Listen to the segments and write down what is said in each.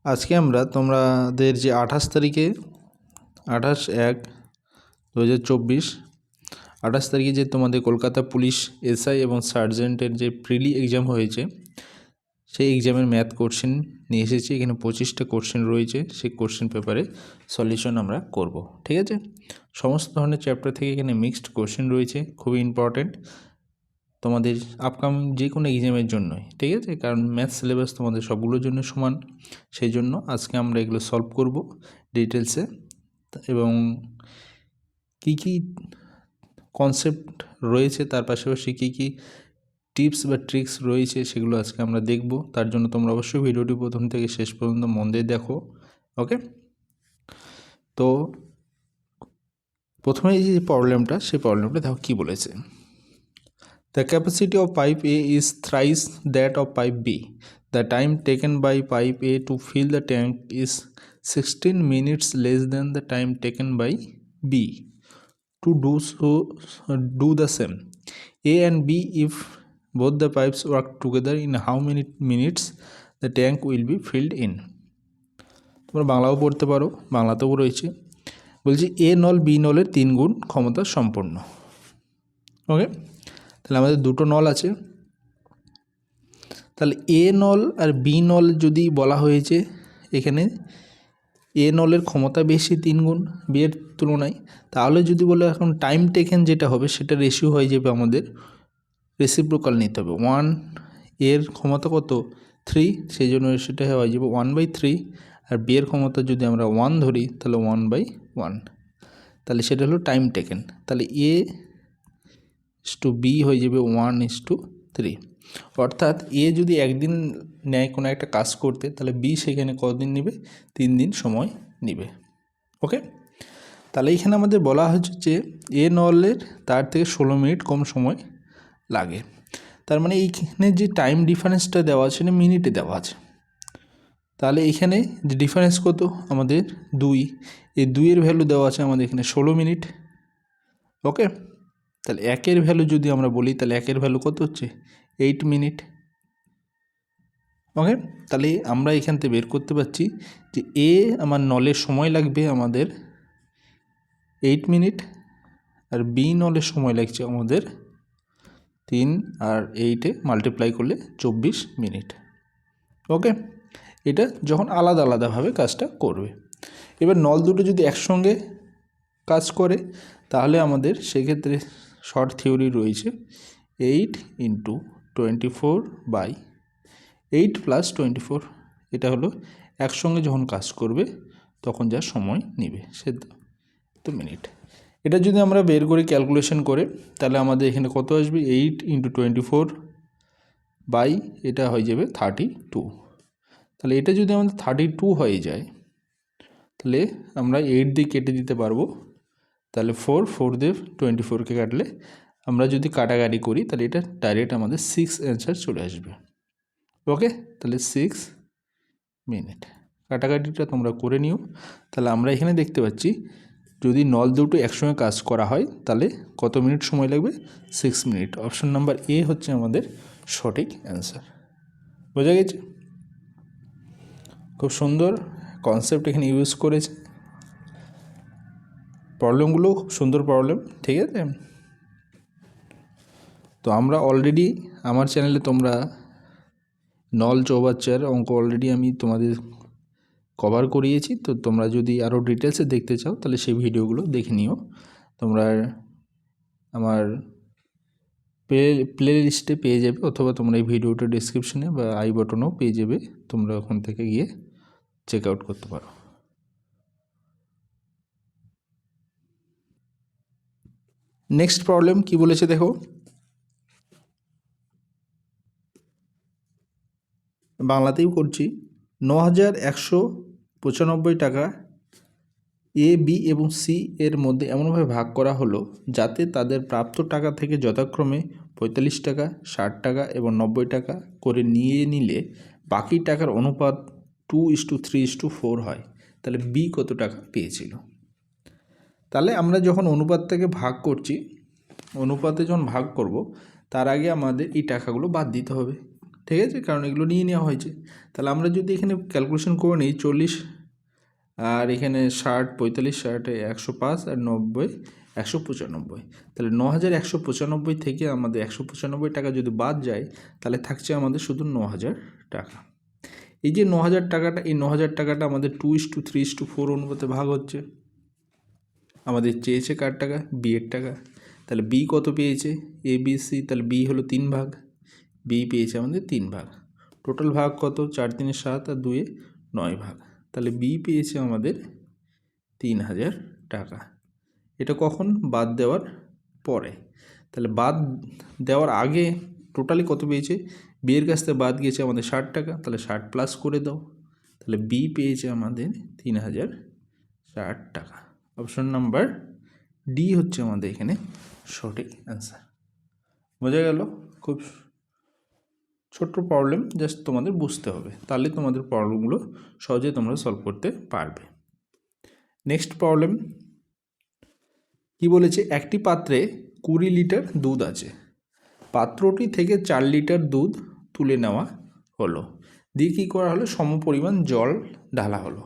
আজকে আমরা তোমাদের যে 28 তারিখে 28/1/2024 28 তারিখে যে তোমাদের কলকাতা পুলিশ এসআই এবং সার্জেন্টের যে প্রিলি এক্সাম হয়েছে সেই এক্সামের ম্যাথ কোশ্চেন নিয়ে এসেছি। এখানে 25টা কোশ্চেন রয়েছে, সেই কোশ্চেন পেপারে সলিউশন আমরা করব। ঠিক আছে, সমস্ত ধরনের চ্যাপ্টার থেকে এখানে মিক্সড কোশ্চেন রয়েছে, খুবই ইম্পর্টেন্ট তোমাদের আপকামিং যে কোনো এক্সামের জন্যই। ঠিক আছে, কারণ ম্যাথ সিলেবাস তোমাদের সবগুলোর জন্য সমান, সেই জন্য আজকে আমরা এগুলো সলভ করব ডিটেলসে, এবং কী কী কনসেপ্ট রয়েছে তার পাশাপাশি কী কী টিপস বা ট্রিক্স রয়েছে সেগুলো আজকে আমরা দেখব। তার জন্য তোমরা অবশ্যই ভিডিওটি প্রথম থেকে শেষ পর্যন্ত মন দিয়ে দেখো। ওকে, তো প্রথমে এই যে প্রবলেমটা, সেই প্রবলেমটা দেখো কী বলেছে। The capacity of pipe A is thrice that of pipe B. The time taken by pipe A to fill the tank is 16 minutes less than the time taken by B to do the same. A and B, if both the pipes work together, in how many minutes the tank will be filled in? তোমরা বাংলাও পড়তে পারো, বাংলাতেও রয়েছে। বলছি এ নল B নলের 3 গুণ ক্ষমতা সম্পন্ন। ওকে, তাহলে আমাদের দুটো নল আছে, তাহলে এ নল আর বি নল যদি বলা হয়েছে এখানে এ নলের ক্ষমতা বেশি 3 গুণ বি এর তুলনায়, তাহলে যদি বলে এখন টাইম টেকেন যেটা হবে সেটা রেশিও হয়ে যাবে, আমাদের রেসিপ্রোকাল নিতে হবে। 1 এর ক্ষমতা কত 3, সেই জন্য সেটা হয়ে যাবে 1/3, আর বি এর ক্ষমতা যদি আমরা 1 ধরি তাহলে 1/1, তাহলে সেটা হলো টাইম টেকেন। তাহলে এ টু বি হয়ে যাবে 1:3, অর্থাৎ এ যদি একদিন নেয় কোনো একটা কাজ করতে, তাহলে বি সেখানে কতদিন নেবে, 3 দিন সময় নেবে। ওকে, তাহলে এখানে আমাদের বলা হচ্ছে যে এ নলের তার থেকে 16 মিনিট কম সময় লাগে। তার মানে এইখানে যে টাইম ডিফারেন্সটা দেওয়া আছে সেটা মিনিটে দেওয়া আছে। তাহলে এখানে যে ডিফারেন্স কত আমাদের 2, এই 2-এর ভ্যালু দেওয়া আছে আমাদের এখানে 16 মিনিট। ওকে, তাহলে 1-এর ভ্যালু যদি আমরা বলি, তাহলে 1-এর ভ্যালু কত হচ্ছে 8 মিনিট। ওকে, তাহলে আমরা এখান থেকে বের করতে পারছি যে এ আমার নলের সময় লাগবে আমাদের 8 মিনিট, আর বি নলের সময় লাগছে আমাদের 3 আর 8-এ মাল্টিপ্লাই করলে 24 মিনিট। ওকে, এটা যখন আলাদা আলাদাভাবে কাজটা করবে। এবার নল দুটো যদি একসঙ্গে কাজ করে তাহলে আমাদের সেক্ষেত্রে শর্ট থিওরি রয়েছে 8 × 24/8 + 24, এটা হলো একসঙ্গে যখন কাজ করবে তখন যা সময় নেবে সে তো মিনিট। এটা যদি আমরা বের করি ক্যালকুলেশন করে, তাহলে আমাদের এখানে কত আসবে 8 × 24 এটা হয়ে যাবে 32। তাহলে এটা যদি আমাদের 32 হয়ে যায়, তাহলে আমরা 8 দিয়ে কেটে দিতে পারবো, তাহলে 4 দিয়ে 24কে কাটলে আমরা যদি কাটাকাটি করি তাহলে এটা ডাইরেক্ট আমাদের 6 অ্যান্সার চলে আসবে। ওকে, তাহলে 6 মিনিট। কাটাকাটিটা তোমরা করে নিও। তাহলে আমরা এখানে দেখতে পাচ্ছি যদি নল দুটো একসঙ্গে কাজ করা হয় তাহলে কত মিনিট সময় লাগবে, 6 মিনিট। অপশন নাম্বার এ হচ্ছে আমাদের সঠিক অ্যান্সার। বোঝা গেছে? খুব সুন্দর কনসেপ্ট এখানে ইউজ করেছে, প্রবলেমগুলো খুব সুন্দর প্রবলেম। ঠিক আছে, তো আমরা অলরেডি আমার চ্যানেলে তোমরা নল চৌবাচ্চার অঙ্ক অলরেডি আমি তোমাদের কভার করিয়েছি, তো তোমরা যদি আরও ডিটেলসে দেখতে চাও তাহলে সেই ভিডিওগুলো দেখে নিও। তোমরা আমার প্লে লিস্টে পেয়ে যাবে, অথবা তোমরা এই ভিডিওটা ডিসক্রিপশনে বা আই বাটনেও পেয়ে যাবে, তোমরা ওখান থেকে গিয়ে চেক আউট করতে পারো। নেক্সট প্রবলেম কি বলেছে দেখো, বাংলাতেই করছি। 9,195 টাকা এ, বি এবং সি এর মধ্যে এমনভাবে ভাগ করা হলো যাতে তাদের প্রাপ্ত টাকা থেকে যথাক্রমে 45 টাকা, 60 টাকা এবং 90 টাকা করে নিয়ে নিলে বাকি টাকার অনুপাত 2:3:4 হয়। তাহলে বি কত টাকা পেয়েছিল? তাহলে আমরা যখন অনুপাতটাকে ভাগ করছি, অনুপাতে যখন ভাগ করব তার আগে আমাদের এই টাকাগুলো বাদ দিতে হবে। ঠিক আছে, কারণ এগুলো নিয়ে নেওয়া হয়েছে। তাহলে আমরা যদি এখানে ক্যালকুলেশন করে নিই 40 আর এখানে 60, 45, 60, 105 আর 90, 195, তাহলে 9195 থেকে আমাদের 195 টাকা যদি বাদ যায় তাহলে থাকছে আমাদের শুধু 9000 টাকা। এই যে 9000 টাকাটা, এই 9000 টাকাটা আমাদের 2:3:4 অনুপাতে ভাগ হচ্ছে। আমাদের চেয়েছে কার টাকা? বি এর টাকা। তাহলে বি কত পেয়েছে? এ বি সি, তাহলে বি হলো 3 ভাগ, বি পেয়েছে আমাদের 3 ভাগ। টোটাল ভাগ কত? 4 3 7 আর 2 9 ভাগ। তাহলে বি পেয়েছে আমাদের 3000 টাকা। এটা কখন? বাদ দেওয়ার পরে। তাহলে বাদ দেওয়ার আগে টোটালি কত পেয়েছে? বি এর কাছ থেকে বাদ গিয়েছে আমাদের 60 টাকা, তাহলে 60 প্লাস করে দাও। তাহলে বি পেয়েছে আমাদের 3060 টাকা। অপশন নাম্বার ডি হচ্ছে আমাদের এখানে সঠিক অ্যান্সার। বোঝা গেল? খুব ছোট্ট প্রবলেম, জাস্ট তোমাদের বুঝতে হবে, তাহলে তোমাদের প্রবলেমগুলো সহজে তোমরা সলভ করতে পারবে। নেক্সট প্রবলেম কি বলেছে? একটি পাত্রে 20 লিটার দুধ আছে, পাত্রটি থেকে 4 লিটার দুধ তুলে নেওয়া হলো, দিয়ে কী করা হলো? সমপরিমাণ জল ঢালা হলো।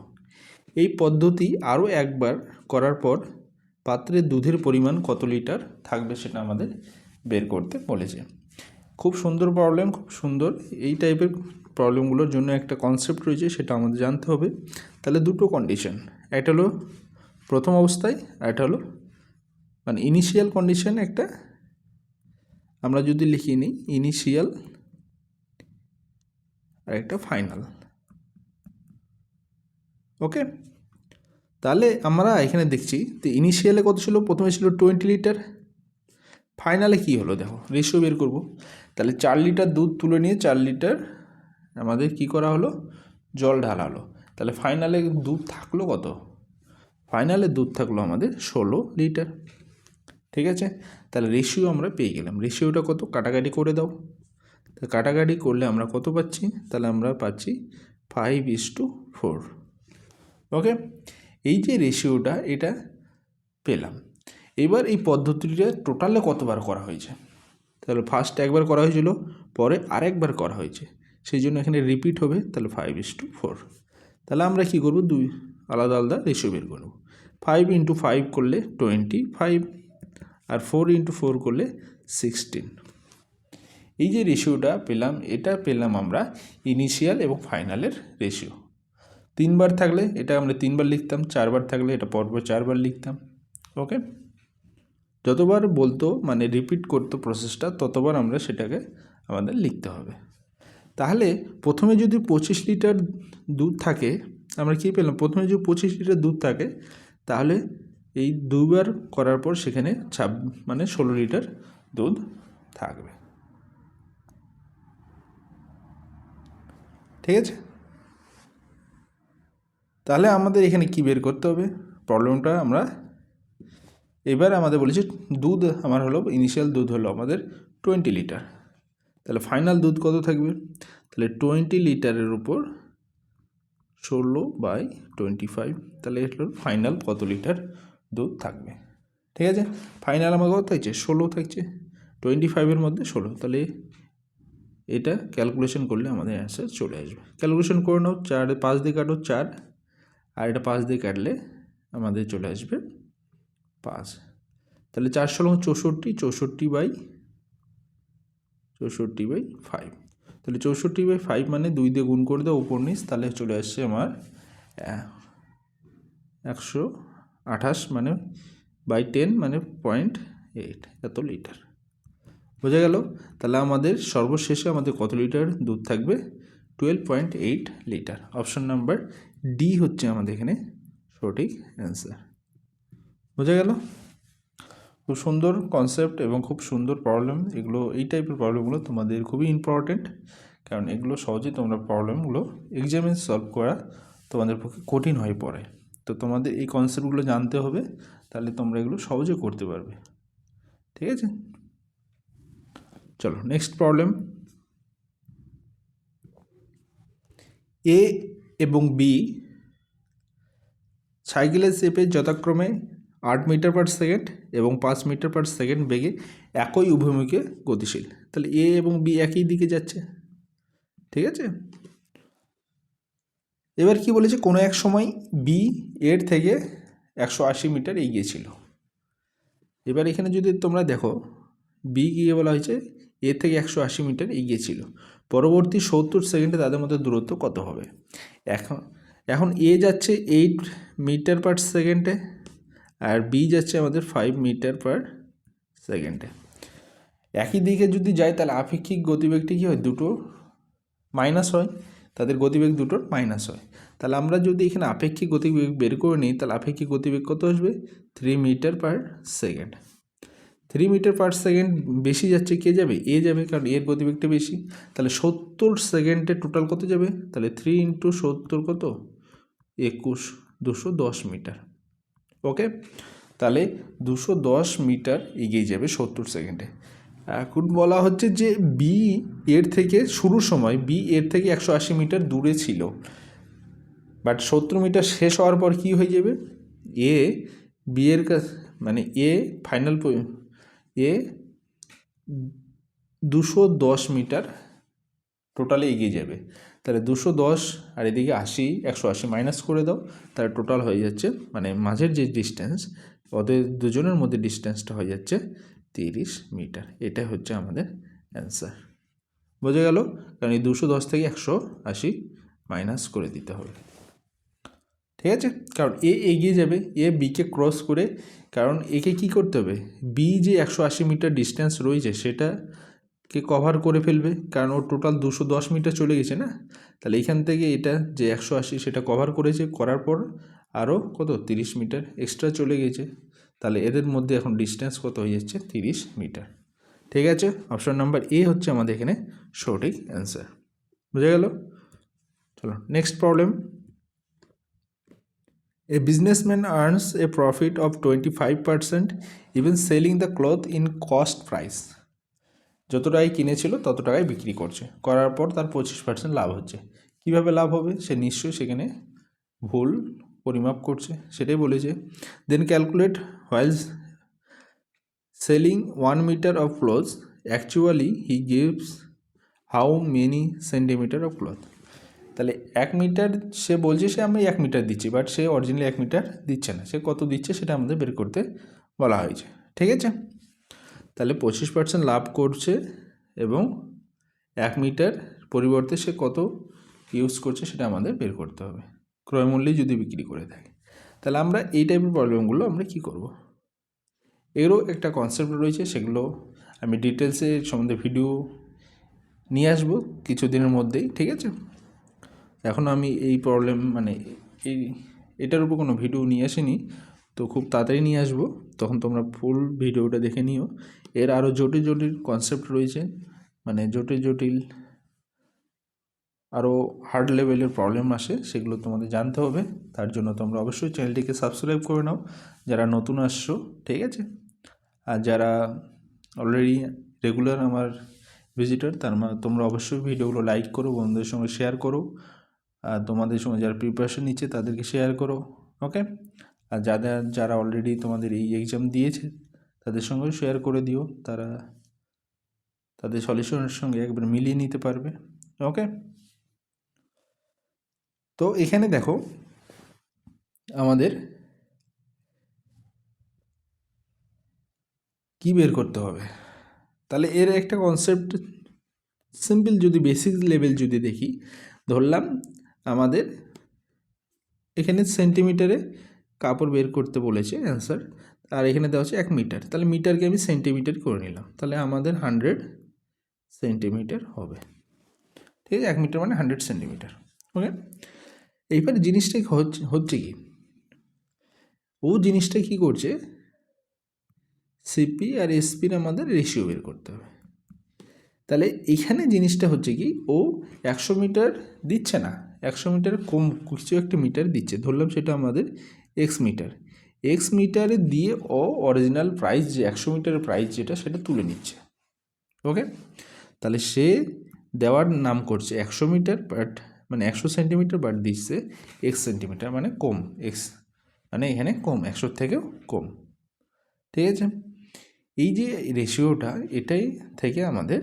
এই পদ্ধতি আরও একবার করার পর পাত্রে দুধের পরিমাণ কত লিটার থাকবে সেটা আমাদের বের করতে বলেছে। খুব সুন্দর প্রবলেম, খুব সুন্দর। এই টাইপের প্রবলেমগুলোর জন্য একটা কনসেপ্ট রয়েছে, সেটা আমাদের জানতে হবে। তাহলে দুটো কন্ডিশন, একটা হলো প্রথম অবস্থায় আর একটা হলো মানে ইনিশিয়াল কন্ডিশন একটা, আমরা যদি লিখে নিই ইনিশিয়াল আর একটা ফাইনাল। ওকে, তাহলে আমরা এখানে দেখছি তো ইনিশিয়ালে কত ছিল? প্রথমে ছিল 20 লিটার, ফাইনালে কি হলো দেখো, রেশিও বের করব। তাহলে 4 লিটার দুধ তুলে নিয়ে 4 লিটার আমাদের কি করা হলো? জল ঢালা হলো। তাহলে ফাইনালে দুধ থাকলো কত? ফাইনালে দুধ থাকলো আমাদের 16 লিটার। ঠিক আছে, তাহলে রেশিও আমরা পেয়ে গেলাম। রেশিওটা কত? কাটাকাটি করে দাও। তো কাটাকাটি করলে আমরা কত পাচ্ছি? তাহলে আমরা পাচ্ছি 5:4। ওকে, এই যে রেশিওটা এটা পেলাম। এবার এই পদ্ধতিটা টোটালে কতবার করা হয়েছে? তাহলে ফার্স্ট একবার করা হয়েছিল, পরে আরেকবার করা হয়েছে, সেই জন্য এখানে রিপিট হবে। তাহলে 5:4। তাহলে আমরা কী করব? দুই আলাদা আলাদা রেশিও বের করব। 5 × 5 করলে 25 আর 4 × 4 করলে 16। এই যে রেশিওটা পেলাম, এটা পেলাম আমরা ইনিশিয়াল এবং ফাইনালের রেশিও। 3 বার থাকলে এটা আমরা 3 বার লিখতাম, 4 বার থাকলে এটা পরপর 4 বার লিখতাম। ওকে, যতবার বলতো মানে রিপিট করতো প্রসেসটা, ততবার আমরা সেটাকে আমাদের লিখতে হবে। তাহলে প্রথমে যদি 25 লিটার দুধ থাকে, আমরা কী পেলাম? প্রথমে যদি 25 লিটার দুধ থাকে, তাহলে এই দুবার করার পর সেখানে 16 লিটার দুধ থাকবে। ঠিক আছে, তাহলে আমাদের এখানে কি বের করতে হবে? প্রবলেমটা আমরা এবার আমাদের বলেছি দুধ আমার হলো ইনিশিয়াল দুধ হলো আমাদের 20 লিটার, তাহলে ফাইনাল দুধ কত থাকবে? তাহলে 20 লিটারের উপর 16/25, তাহলে এটা ফাইনাল কত লিটার দুধ থাকবে। ঠিক আছে, ফাইনাল আমার কত থাকছে? 16 থাকছে, 25-এর মধ্যে 16, তাহলে এটা ক্যালকুলেশন করলে আমাদের অ্যান্সার চলে আসবে। ক্যালকুলেশন করে নাও, 4 5 দিয়ে কাটো 4, আর এটা 5 দিয়ে কাটলে আমাদের চলে আসবে 5। তাহলে 4 16 64, 64/5। তাহলে 64/5 মানে 2 দিয়ে গুণ করে দাও উপর নিচ, তাহলে চলে আসছে আমার 128 মানে বাই 10 মানে 0.8 এত লিটার। বোঝা গেল? তাহলে আমাদের সর্বশেষে আমাদের কত লিটার দুধ থাকবে? 12.8 লিটার। অপশন নাম্বার ডি হচ্ছে আমাদের এখানে সঠিক অ্যান্সার। বোঝা গেল? খুব সুন্দর কনসেপ্ট এবং খুব সুন্দর প্রবলেম এগুলো। এই টাইপের প্রবলেমগুলো তোমাদের খুবই ইম্পর্টেন্ট, কারণ এগুলো সহজে তোমরা প্রবলেমগুলো এক্সামে সলভ করা তোমাদের পক্ষে কঠিন হয়ে পড়ে। তো তোমাদের এই কনসেপ্টগুলো জানতে হবে, তাহলে তোমরা এগুলো সহজে করতে পারবে। ঠিক আছে, চলো নেক্সট প্রবলেম। এ এবং বি সাইকেলের চেপে যথাক্রমে 8 মিটার পার সেকেন্ড এবং 5 মিটার পার সেকেন্ড বেগে একই অভিমুখে গতিশীল। তাহলে এ এবং বি একই দিকে যাচ্ছে, ঠিক আছে। এবার কি বলেছে, কোনো এক সময় বি এর থেকে 180 মিটার এগিয়ে ছিল। এবার এখানে যদি তোমরা দেখো বি গিয়ে বলা হয়েছে এ থেকে 180 মিটার এগিয়ে ছিল, পরবর্তী 70 সেকেন্ডে তাদের মধ্যে দূরত্ব কত হবে। এখন এখন এ যাচ্ছে 8 মিটার পার সেকেন্ডে আর বি যাচ্ছে আমাদের 5 মিটার পার সেকেন্ডে। একই দিকে যদি যায় তাহলে আপেক্ষিক গতিবেগটি কী হয়, দুটো মাইনাস হয়, তাদের গতিবেগ দুটোর মাইনাস হয়। তাহলে আমরা যদি এখানে আপেক্ষিক গতিবেগ বের করে নিই তাহলে আপেক্ষিক গতিবেগ কত আসবে, 3 metre per second. 3 metre per second বেশি যাচ্ছে, কে যাবে, এ যাবে, কারণ এর গতিবেগটা বেশি। তাহলে 70 সেকেন্ডে টোটাল কত যাবে, তাহলে 3 × 70 কত, 21, 210 মিটার। ওকে, তাহলে 210 মিটার এগিয়ে যাবে 70 সেকেন্ডে। এখন বলা হচ্ছে যে বি এর থেকে শুরুর সময় বি এর থেকে 180 মিটার দূরে ছিল, বাট 70 মিটার শেষ হওয়ার পর কি হয়ে যাবে, এ বি এর কাছে মানে এ ফাইনাল এ 210 মিটার টোটালে এগিয়ে যাবে। তাহলে 210 আর এদিকে 80, 180 মাইনাস করে দাও, তাহলে টোটাল হয়ে যাচ্ছে মানে মাঝের যে ডিস্টেন্স ওদের দুজনের মধ্যে ডিস্টেন্সটা হয়ে যাচ্ছে 30 মিটার। এটা হচ্ছে আমাদের অ্যান্সার। বোঝা গেল, কারণ এই 210 থেকে 180 মাইনাস করে দিতে হবে। ঠিক আছে, কারণ এ এগিয়ে যাবে, এ বিকে ক্রস করে, কারণ একে কি করতে হবে, বি যে 180 মিটার ডিস্টেন্স রয়েছে সেটাকে কভার করে ফেলবে, কারণ ওর টোটাল 210 মিটার চলে গেছে না। তাহলে এইখান থেকে এটা যে 180 সেটা কভার করেছে, করার পর আরও কত 30 মিটার এক্সট্রা চলে গেছে। তাহলে এদের মধ্যে এখন ডিস্টেন্স কত হয়ে যাচ্ছে, 30 মিটার। ঠিক আছে, অপশন নাম্বার এ হচ্ছে আমাদের এখানে সঠিক অ্যান্সার। বুঝা গেল? চলো next problem. A businessman earns a profit of 25% even selling the cloth in cost price. যত টাকায় কিনেছিল তত টাকায় বিক্রি করছে, করার পর তার 25% লাভ হচ্ছে। কিভাবে লাভ হবে, সে নিশ্চয়ই সেখানে ভুল পরিমাপ করছে, সেটাই বলেছে। দেন calculate while selling 1 meter of clothes actually he gives how many centimeter of cloth. তাহলে 1 মিটার সে বলছে সে আমি 1 মিটার দিচ্ছি, বাট সে অরিজিনালি 1 মিটার দিচ্ছে না, সে কত দিচ্ছে সেটা আমাদের বের করতে বলা হয়েছে। ঠিক আছে, তাহলে 25% লাভ করছে এবং 1 মিটার পরিবর্তে সে কত ইউজ করছে সেটা আমাদের বের করতে হবে, ক্রয় মূল্যে যদি বিক্রি করে থাকে। তাহলে আমরা এই টাইপের প্রবলেমগুলো আমরা কি করব, এরও একটা কনসেপ্ট রয়েছে, সেগুলো আমি ডিটেলসে সম্বন্ধে ভিডিও নিয়ে আসবো কিছুদিনের মধ্যেই। ঠিক আছে, এখন আমি এই প্রবলেম মানে এটার উপর কোনো ভিডিও নিয়ে আসিনি, তো খুব তাড়াতাড়ি নিয়ে আসবো, তখন তোমরা ফুল ভিডিওটা দেখে নিও। এর আরও জটিল জটিল কনসেপ্ট রয়েছে, মানে জটিল জটিল আরও হার্ড লেভেলের প্রবলেম আসে, সেগুলো তোমাদের জানতে হবে। তার জন্য তোমরা অবশ্যই চ্যানেলটিকে সাবস্ক্রাইব করে নাও যারা নতুন আসছো। ঠিক আছে, আর যারা অলরেডি রেগুলার আমার ভিজিটর তোমরা অবশ্যই ভিডিওগুলো লাইক করো, বন্ধুদের সঙ্গে শেয়ার করো, আর তোমাদের সঙ্গে যারা প্রিপারেশন নিচ্ছে তাদেরকে শেয়ার করো। ওকে, আর যারা অলরেডি তোমাদের এই এক্সাম দিয়েছে তাদের সঙ্গেও শেয়ার করে দিও, তারা তাদের সলিউশনের সঙ্গে একবার মিলিয়ে নিতে পারবে। ওকে, তো এখানে দেখো আমাদের কি বের করতে হবে। তাহলে এর একটা কনসেপ্ট সিম্পল, যদি বেসিক লেভেল যদি দেখি, ধরলাম আমাদের এখানে সেন্টিমিটারে কাপড় বের করতে বলেছে অ্যান্সার, আর এখানে দেওয়া হচ্ছে 1 মিটার, তাহলে মিটারকে আমি সেন্টিমিটার করে নিলাম, তাহলে আমাদের 100 সেন্টিমিটার হবে। ঠিক আছে, 1 মিটার মানে 100 সেন্টিমিটার। ওকে, এইবার জিনিসটা হচ্ছে কি, ও জিনিসটা কি করছে, সিপি আর এসপির আমাদের রেশিও বের করতে হবে। তাহলে এইখানে জিনিসটা হচ্ছে কি, ও 100 মিটার দিচ্ছে না, 100 মিটার কম কিছু একটা মিটার দিচ্ছে, ধরলাম সেটা আমাদের এক্স মিটার। এক্স মিটারে দিয়ে ও অরিজিনাল প্রাইস যে 100 মিটারের প্রাইস যেটা সেটা তুলে নিচ্ছে। ওকে, তাহলে সে দেওয়ার নাম করছে 100 মিটার, বাট মানে 100 সেন্টিমিটার, বাট দিচ্ছে এক্স সেন্টিমিটার মানে কম, এক্স মানে এখানে কম, 100 থেকেও কম। ঠিক আছে, এই যে রেশিওটা এটাই থেকে আমাদের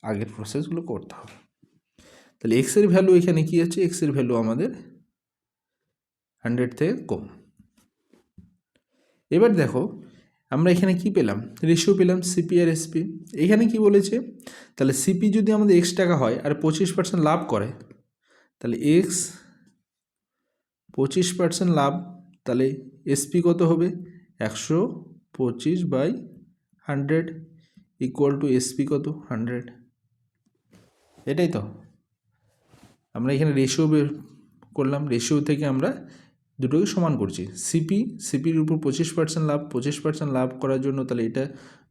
আগের প্রসেসগুলো করতে হবে। তাহলে এক্সের ভ্যালু এখানে কি আছে, এক্সের ভ্যালু আমাদের 100 থেকে কম। এবার দেখো আমরা এখানে কি পেলাম, রেশিও পেলাম সিপি আর এসপি। এখানে কি বলেছে, তাহলে সিপি যদি আমাদের x টাকা হয় আর 25% লাভ করে, তাহলে এক্স 25% লাভ, তাহলে এসপি কত হবে 125/100 ইকুয়াল টু এসপি কত 100। এটাই তো আমরা এখানে রেশিও বের করলাম, রেশিও থেকে আমরা দুটোকে সমান করছি। সিপির উপর 25% লাভ, 25% লাভ করার জন্য তাহলে এটা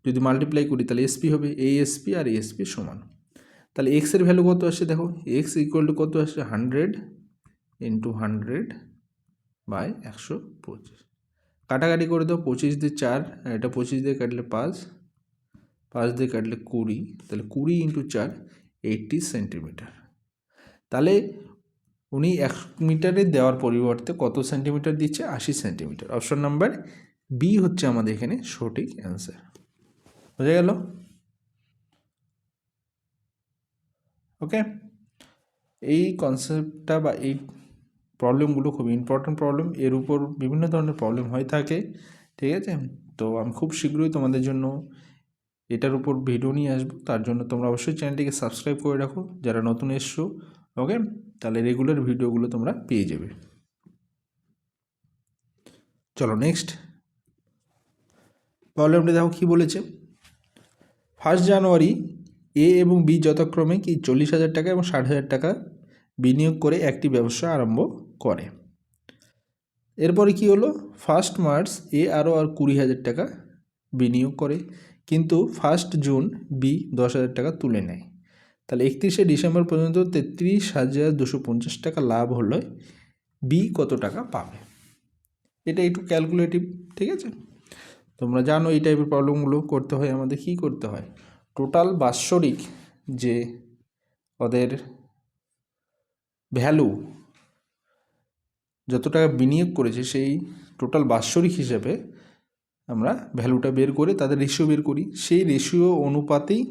যদি মাল্টিপ্লাই করি তাহলে এসপি হবে, এই এসপি আর এই এসপি সমান। তাহলে এক্সের ভ্যালু কত আসছে দেখো, এক্স ইকুয়াল টু কত আসছে 100 ইন্টু 100/125। কাটাকাটি করে দাও, 25 দিয়ে 4, আর এটা 25 দিয়ে কাটলে 5, 5 দিয়ে কাটলে 20, তাহলে 20 ইন্টু 4 80 সেন্টিমিটার। তাহলে উনি 1 মিটারে দেওয়ার পরিবর্তে কত সেন্টিমিটার দিচ্ছে, 80 সেন্টিমিটার। অপশন নাম্বার বি হচ্ছে আমাদের এখানে সঠিক অ্যান্সার। বোঝা গেল? ওকে, এই কনসেপ্টটা বা এই প্রবলেমগুলো খুব ইম্পর্ট্যান্ট প্রবলেম, এর উপর বিভিন্ন ধরনের প্রবলেম হয়ে থাকে, ঠিক আছে? তো আমি খুব শীঘ্রই তোমাদের জন্য এটার উপর ভিডিও নিয়ে আসবো, তার জন্য তোমরা অবশ্যই চ্যানেলটিকে সাবস্ক্রাইব করে রাখো যারা নতুন এসছো। ওকে, তাহলে রেগুলার ভিডিওগুলো তোমরা পেয়ে যাবে। চলো নেক্সট প্রবলেমটা দেখো কি বলেছে। 1 জানুয়ারি এ এবং বি যথাক্রমে কি 40,000 টাকা এবং 60,000 টাকা বিনিয়োগ করে একটি ব্যবসা আরম্ভ করে। এরপরে কি হলো, 1 মার্চ এ আরও 20,000 টাকা বিনিয়োগ করে, কিন্তু 1 জুন বি 10,000 টাকা তুলে নেয়। তাহলে 31শে ডিসেম্বর পর্যন্ত 33,250 টাকা লাভ হলে বি কত টাকা পাবে। এটা একটু ক্যালকুলেটিভ, ঠিক আছে? তোমরা জানো এই টাইপের প্রবলেমগুলো করতে হয় আমাদের কি করতে হয়, টোটাল বাৎসরিক যে ওদের ভ্যালু যত টাকা বিনিয়োগ করেছে সেই টোটাল বাৎসরিক হিসেবে আমরা ভ্যালুটা বের করে তাদের রেশিও বের করি, সেই রেশিও অনুপাতেই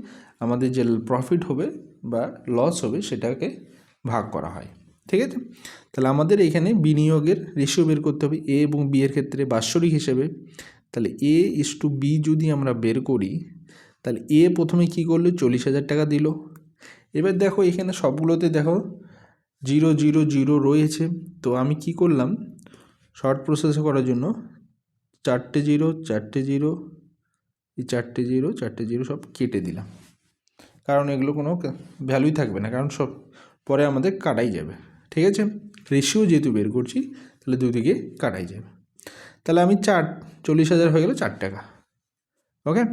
আমাদের যে প্রফিট হবে বা লস হবে সেটাকে ভাগ করা হয়, ঠিক আছে? তাহলে আমাদের এখানে বিনিয়োগের রেশিও বের করতে হবে এ এবং বি এর ক্ষেত্রে বাৎসরিক হিসেবে। তাহলে এ ইস টু বি যদি আমরা বের করি, তাহলে এ প্রথমে কি করলো 40,000 টাকা দিল। এবার দেখো এখানে সবগুলোতে দেখো 0 0 0 রয়েছে, তো আমি কি করলাম শর্ট প্রসেসে করার জন্য 4টে 0 4টে 0, এই 4টে 0 4টে 0 সব কেটে দিলাম, কারণ এগুলো কোনো ভ্যালুই থাকবে না, কারণ সব পরে আমাদের কাটাই যাবে, ঠিক আছে? রেশিও যেহেতু বের করছি তাহলে দুদিকে কাটাই যাবে। তাহলে আমি 40,000 হয়ে গেল 4 টাকা। ওকে,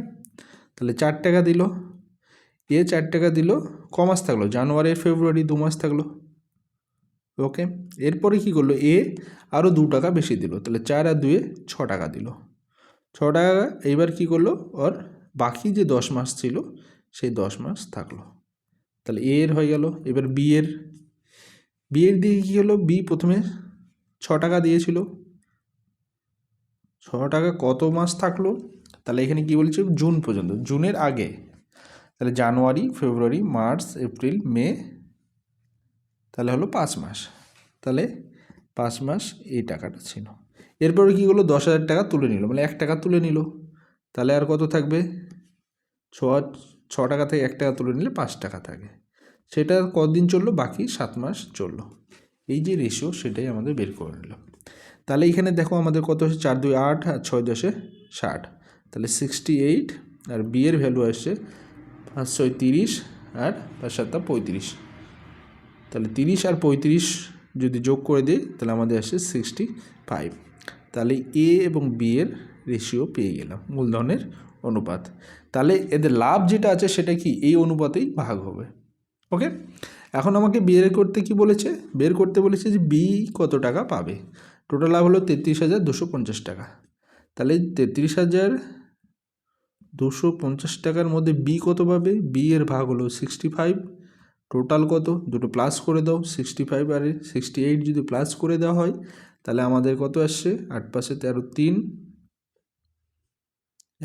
তাহলে 4 টাকা দিল এ, 4 টাকা দিল, ক মাস থাকলো জানুয়ারি ফেব্রুয়ারি 2 মাস থাকলো। ওকে, এরপরে কি করলো এ আরও 2 টাকা বেশি দিল, তাহলে 4 আর 2 6 টাকা দিল, 6 টাকা। এইবার কি করলো ওর বাকি যে 10 মাস ছিল সেই 10 মাস থাকলো, তাহলে এ এর হয়ে গেল। এবার বি এর দিকে কী হলো, বি প্রথমে 6 টাকা দিয়েছিল, 6 টাকা কত মাস থাকলো, তাহলে এখানে কি বলেছে জুন পর্যন্ত, জুনের আগে, তাহলে জানুয়ারি ফেব্রুয়ারি মার্চ এপ্রিল মে, তাহলে হলো 5 মাস, তাহলে 5 মাস এই টাকাটা ছিল। এরপরে কী হলো 10,000 টাকা তুলে নিল, মানে 1 টাকা তুলে নিল, তাহলে আর কত থাকবে 6 টাকা থেকে 1 টাকা তুলে নিলে 5 টাকা থাকে, সেটা কতদিন চললো, বাকি 7 মাস চললো। এই যে রেশিও সেটাই আমাদের বের করে নিলাম। তাহলে এখানে দেখো আমাদের কত হচ্ছে 4 2 8 আর 6 10 60, তাহলে 68, আর বি এর ভ্যালু আসছে 5 6 30 আর 5 7 35, তাহলে 30 আর 35 যদি যোগ করে দিই তাহলে আমাদের আসছে 65। তাহলে এ এবং বি এর রেশিও পেয়ে গেলাম, মূলধনের অনুপাত। তাহলে এদের লাভ যেটা আছে সেটা কি এই অনুপাতেই ভাগ হবে। ওকে, এখন আমাকে বের করতে কি বলেছে, বের করতে বলেছে যে বি কত টাকা পাবে। টোটাল লাভ হলো 33,250 টাকা, তাহলে 33,250 টাকার মধ্যে বি কত পাবে, বি এর ভাগ হলো 65, টোটাল কত দুটো প্লাস করে দাও, 65 আর 68 যদি প্লাস করে দেওয়া হয় তাহলে আমাদের কত আসছে 8 পাশে 13 3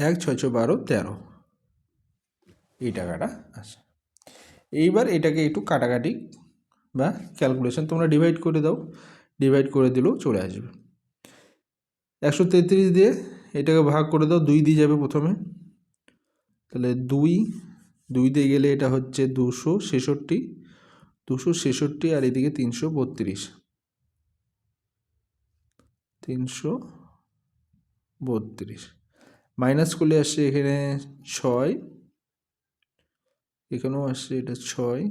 1 6 6 12 13, এই টাকাটা আসে। এইবার এটাকে একটু কাটাকাটি বা ক্যালকুলেশন তোমরা ডিভাইড করে দাও, ডিভাইড করে দিলেও চলে আসবে। 133 দিয়ে এটাকে ভাগ করে দাও, 2 দিয়ে যাবে প্রথমে, তাহলে 2 দিয়ে গেলে এটা হচ্ছে 266 আর এদিকে 332 মাইনাস করলে আসছে এখানে 6, এখানেও আসছে এটা 6,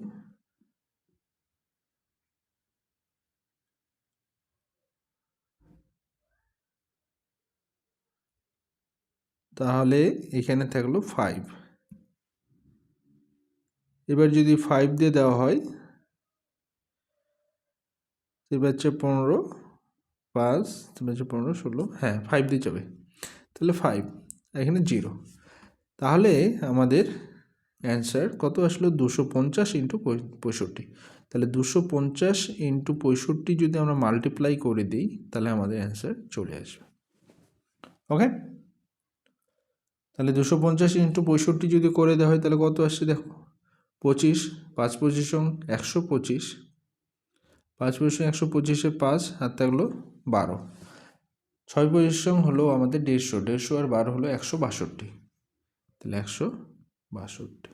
তাহলে এখানে থাকলো 5। এবার যদি 5 দিয়ে দেওয়া হয়, এবার হচ্ছে 15, 5, এবার হচ্ছে 15, 16, হ্যাঁ 5 দিয়ে যাবে, তাহলে 5, এখানে 0। তাহলে আমাদের অ্যান্সার কত আসলো? 250 ইন্টু 65। তাহলে 250 ইন্টু 65 যদি আমরা মাল্টিপ্লাই করে দিই তাহলে আমাদের অ্যান্সার চলে আসবে। ওকে, তাহলে 250 ইন্টু 65 যদি করে দেওয়া হয় তাহলে কত আসছে দেখো, 25, 5 পজিশন 125, 5 পজিশন 125-এ 5 আর থাকলো 12, 6 পজিশন হলো আমাদের 150 আর 12 হলো 162, তাহলে 162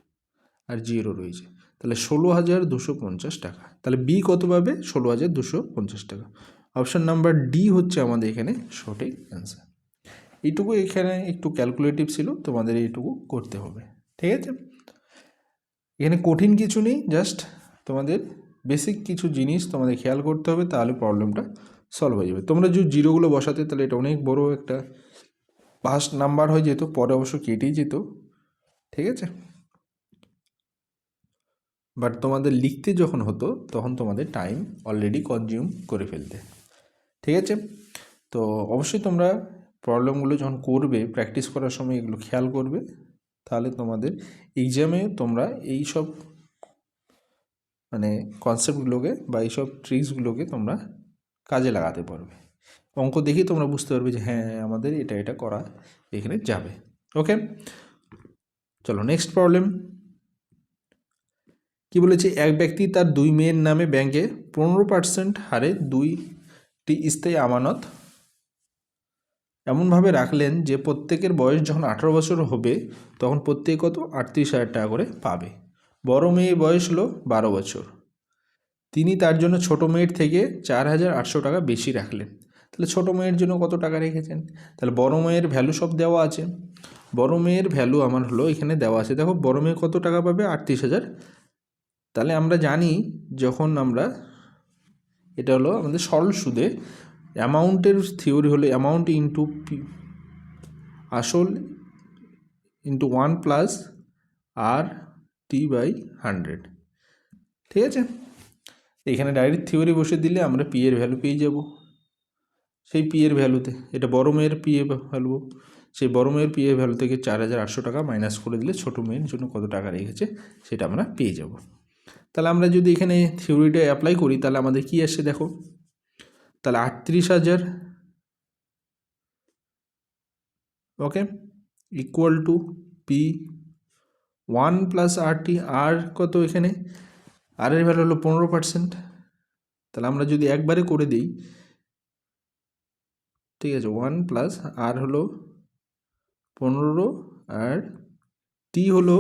আর 0 রয়েছে, তাহলে 16,250 টাকা। তাহলে বি কত পাবে? 16,250 টাকা। অপশান নাম্বার ডি হচ্ছে আমাদের এখানে সঠিক অ্যান্সার। এইটুকু এখানে একটু ক্যালকুলেটিভ ছিল, তোমাদের এইটুকু করতে হবে, ঠিক আছে? এখানে কঠিন কিছু নেই, জাস্ট তোমাদের বেসিক কিছু জিনিস তোমাদের খেয়াল করতে হবে, তাহলে প্রবলেমটা সলভ হয়ে যাবে। তোমরা যদি জিরোগুলো বসাতে তাহলে এটা অনেক বড় একটা ফার্স্ট নাম্বার হয়ে যেত, পরে অবশ্য কেটেই যেত, ঠিক আছে? বাট তোমাদের লিখতে যখন হতো তখন তোমাদের টাইম অলরেডি কনজিউম করে ফেলতে, ঠিক আছে? তো অবশ্যই তোমরা প্রবলেমগুলো যখন করবে, প্র্যাকটিস করার সময় এগুলো খেয়াল করবে, তাহলে তোমাদের এক্সামে তোমরা এই সব মানে কনসেপ্টগুলোকে বা এইসব ট্রিক্সগুলোকে তোমরা কাজে লাগাতে পারবে। অঙ্ক দেখেই তোমরা বুঝতে পারবে যে হ্যাঁ আমাদের এটা এটা করা এখানে যাবে। ওকে, চলো নেক্সট প্রবলেম। কি বলেছে? এক ব্যক্তি তার 2 মেয়ের নামে ব্যাংকে 15% হারে 2টি স্থায়ী আমানত এমনভাবে রাখলেন যে প্রত্যেকের বয়স যখন 18 বছর হবে তখন প্রত্যেকে কত? 38,000 টাকা করে পাবে। বড় মেয়ের বয়স হলো 12 বছর। তিনি তার জন্য ছোট মেয়ের থেকে 4,800 টাকা বেশি রাখলেন। তাহলে ছোট মেয়ের জন্য কত টাকা রেখেছেন? তাহলে বড় মেয়ের ভ্যালু সব দেওয়া আছে। বড় মেয়ের ভ্যালু আমার হলো এখানে দেওয়া আছে, দেখো বড় মেয়ে কত টাকা পাবে? 38,000। তাহলে আমরা জানি যখন আমরা, এটা হলো আমাদের সরল সুদে অ্যামাউন্টের থিওরি হলো অ্যামাউন্ট ইন্টু আসল into 1 plus R T by 100, ঠিক আছে? এখানে ডাইরেক্ট থিওরি বসে দিলে আমরা পি এর ভ্যালু পেয়ে যাব। সেই পি এর ভ্যালুতে এটা বড় মেয়ের পি এ ভ্যালু, সেই বড় মেয়ের পি এর ভ্যালু থেকে 4,800 টাকা মাইনাস করে দিলে ছোটো মেয়ের জন্য কত টাকা রেখেছে সেটা আমরা পেয়ে যাব। তাহলে আমরা যদি এখানে থিওরিটা অ্যাপ্লাই করি তাহলে আমাদের কী আসছে দেখো, তাহলে 38,000 okay equal to P 1 plus R T, আর কত এখানে? আর এর ভ্যালু হলো 15%। তাহলে আমরা যদি একবারে করে দিই, ঠিক আছে, 1 প্লাস আর হলো 15 আর টি হলো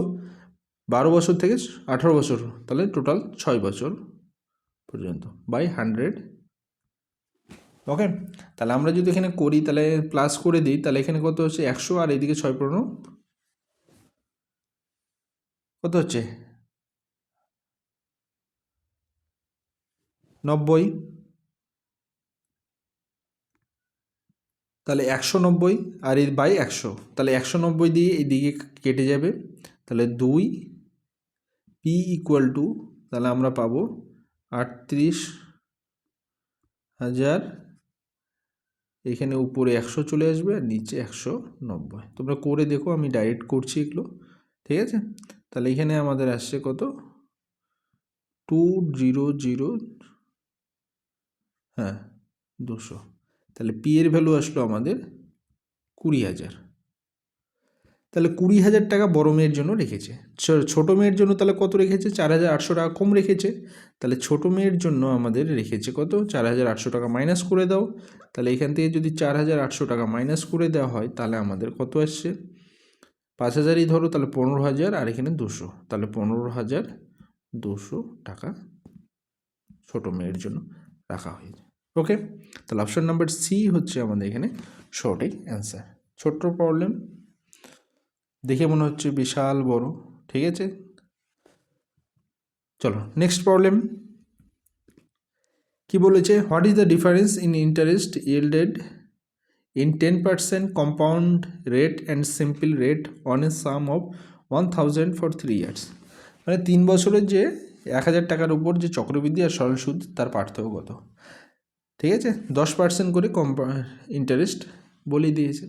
12 বছর থেকে 18 বছর, তাহলে টোটাল 6 বছর পর্যন্ত বাই 100। ওকে, তাহলে আমরা যদি এখানে করি তাহলে প্লাস করে দিই, তাহলে এখানে কত হচ্ছে 100 আর এইদিকে 6 কত হচ্ছে 90, তাহলে 190 আর এই বাই 100, তাহলে 190 দিয়ে এইদিকে কেটে যাবে, তাহলে 2 পি ইকুয়াল টু, তাহলে আমরা পাবো 38,000, এখানে উপরে 100 চলে আসবে আর নিচে 190। তোমরা করে দেখো, আমি ডাইরেক্ট করছি এগুলো, ঠিক আছে? তাহলে এখানে আমাদের আসছে কত? 200, হ্যাঁ 200। তাহলে পি এর ভ্যালু আসলো আমাদের 20,000। তাহলে 20,000 টাকা বড় মেয়ের জন্য রেখেছে। ছোটো মেয়ের জন্য তাহলে কত রেখেছে? 4,800 টাকা কম রেখেছে। তাহলে ছোটো মেয়ের জন্য আমাদের রেখেছে কত? 4,800 টাকা মাইনাস করে দাও। তাহলে এখান থেকে যদি 4,800 টাকা মাইনাস করে দেওয়া হয় তাহলে আমাদের কত আসছে? 5,000ই ধরো, তাহলে 15,000 আর এখানে 200, তাহলে 15,200 টাকা ছোটো মেয়ের জন্য রাখা হয়েছে। ওকে, তাহলে অপশন নাম্বার সি হচ্ছে আমাদের এখানে সঠিক অ্যান্সার। ছোট্ট প্রবলেম, দেখে মনে হচ্ছে বিশাল বড়, ঠিক আছে। চলো নেক্সট প্রবলেম কি বলেছে? What is the difference in interest yielded in 10% compound rate and simple rate on a sum of 1,000 for 3 years. মানে 3 বছরের যে 1,000 টাকার উপর যে চক্রবৃদ্ধি আর সরল সুদ তার পার্থক্য কত? ঠিক আছে, 10% করে ইন্টারেস্ট বলে দিয়েছে।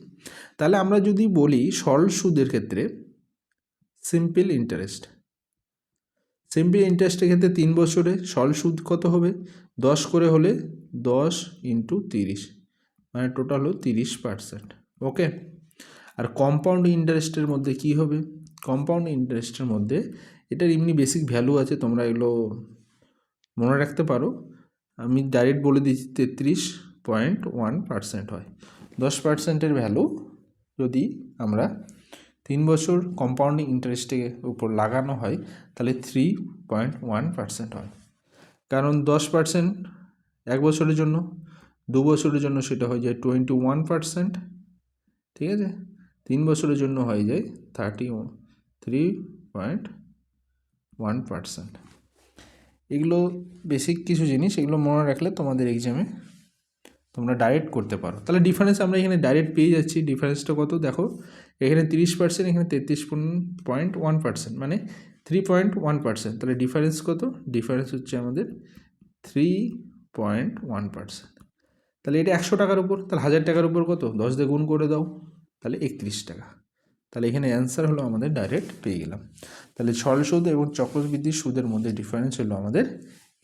তাহলে আমরা যদি বলি সরল সুদের ক্ষেত্রে সিম্পল ইন্টারেস্টের ক্ষেত্রে 3 বছরে সরল সুদ কত হবে? 10 করে হলে 10 × 30, মানে টোটাল হলো 30%। ওকে, আর কম্পাউন্ড ইন্টারেস্টের মধ্যে কি হবে? কম্পাউন্ড ইন্টারেস্টের মধ্যে এটার এমনি বেসিক ভ্যালু আছে, তোমরা এগুলো মনে রাখতে পারো। আমি ডাইরেক্ট বলে দিচ্ছি 33.1% হয়। 10%-এর ভ্যালু যদি আমরা 3 বছর কম্পাউন্ডিং ইন্টারেস্টের উপর লাগানো হয় তাহলে 3.1% হয়। কারণ 10% 1 বছরের জন্য, 2 বছরের জন্য সেটা হয়ে যায় 21%, ঠিক আছে। 3 বছরের জন্য হয়ে যায় 3.1%। এগুলো বেসিক কিছু জিনিস, এগুলো মনে রাখলে তোমাদের এক্সামে তোমরা ডাইরেক্ট করতে পারো। তাহলে ডিফারেন্স আমরা এখানে ডাইরেক্ট পেয়ে যাচ্ছি। ডিফারেন্সটা কত দেখো, এখানে 30%, এখানে 33.1%, মানে 3.1%। তাহলে ডিফারেন্স কত? ডিফারেন্স হচ্ছে আমাদের 3.1%। তাহলে এটা 100 টাকার উপর, তাহলে 1,000 টাকার উপর কত? 10 দিয়ে গুণ করে দাও, তাহলে 31 টাকা। তাহলে এখানে অ্যান্সার হলো আমাদের ডাইরেক্ট পেয়ে গেলাম। তাহলে সরল সুদ এবং চক্রবৃদ্ধি সুদের মধ্যে ডিফারেন্স হলো আমাদের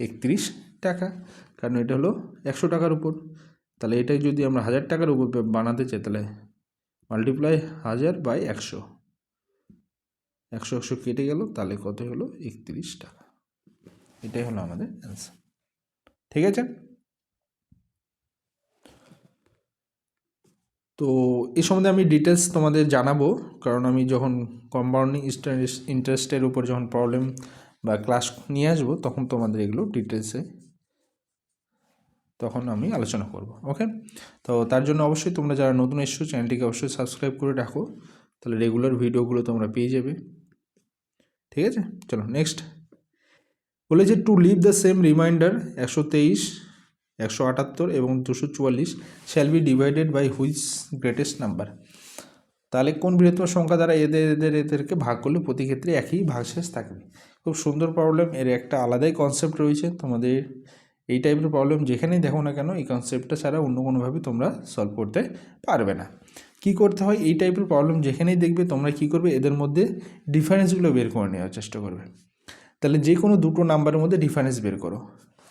31 টাকা, কারণ এটা হলো 100 টাকার উপর। তাহলে এটাই যদি আমরা 1,000 টাকার উপর বানাতে চাই তাহলে মাল্টিপ্লাই 1,000 বাই 100, 100 কেটে গেল, তাহলে কত হলো? 31 টাকা। এটাই হলো আমাদের অ্যান্সার, ঠিক আছে। তো এই সম্বন্ধে আমি ডিটেলস তোমাদের জানাবো, কারণ আমি যখন কম্পাউন্ডিং ইন্টারেস্টের উপর যখন প্রবলেম বা ক্লাস নিয়ে আসবো তখন তোমাদের এগুলো ডিটেলসে তখন আমি আলোচনা করব। ওকে, তো তার জন্য অবশ্যই তোমরা যারা নতুন এসছো চ্যানেলটিকে অবশ্যই সাবস্ক্রাইব করে রাখো, তাহলে রেগুলার ভিডিওগুলো তোমরা পেয়ে যাবে, ঠিক আছে। চলো নেক্সট বলেছে to leave the same remainder 123, 178 এবং 244 shall be divided by which greatest number. তাহলে কোন বৃহত্তম সংখ্যা দ্বারা এদেরকে ভাগ করলে প্রতি ক্ষেত্রে একই ভাগশেষ থাকবে। খুব সুন্দর প্রবলেম, এর একটা আলাদাই কনসেপ্ট রয়েছে। তোমাদের এই টাইপের প্রবলেম যেখানেই দেখো না কেন এই কনসেপ্টটা ছাড়া অন্য কোনোভাবে তোমরা সলভ করতে পারবে না। কি করতে হয়? এই টাইপের প্রবলেম যেখানেই দেখবে তোমরা কি করবে? এদের মধ্যে ডিফারেন্সগুলো বের করে নেওয়ার চেষ্টা করবে। তাহলে যে কোনো দুটো নাম্বারের মধ্যে ডিফারেন্স বের করো,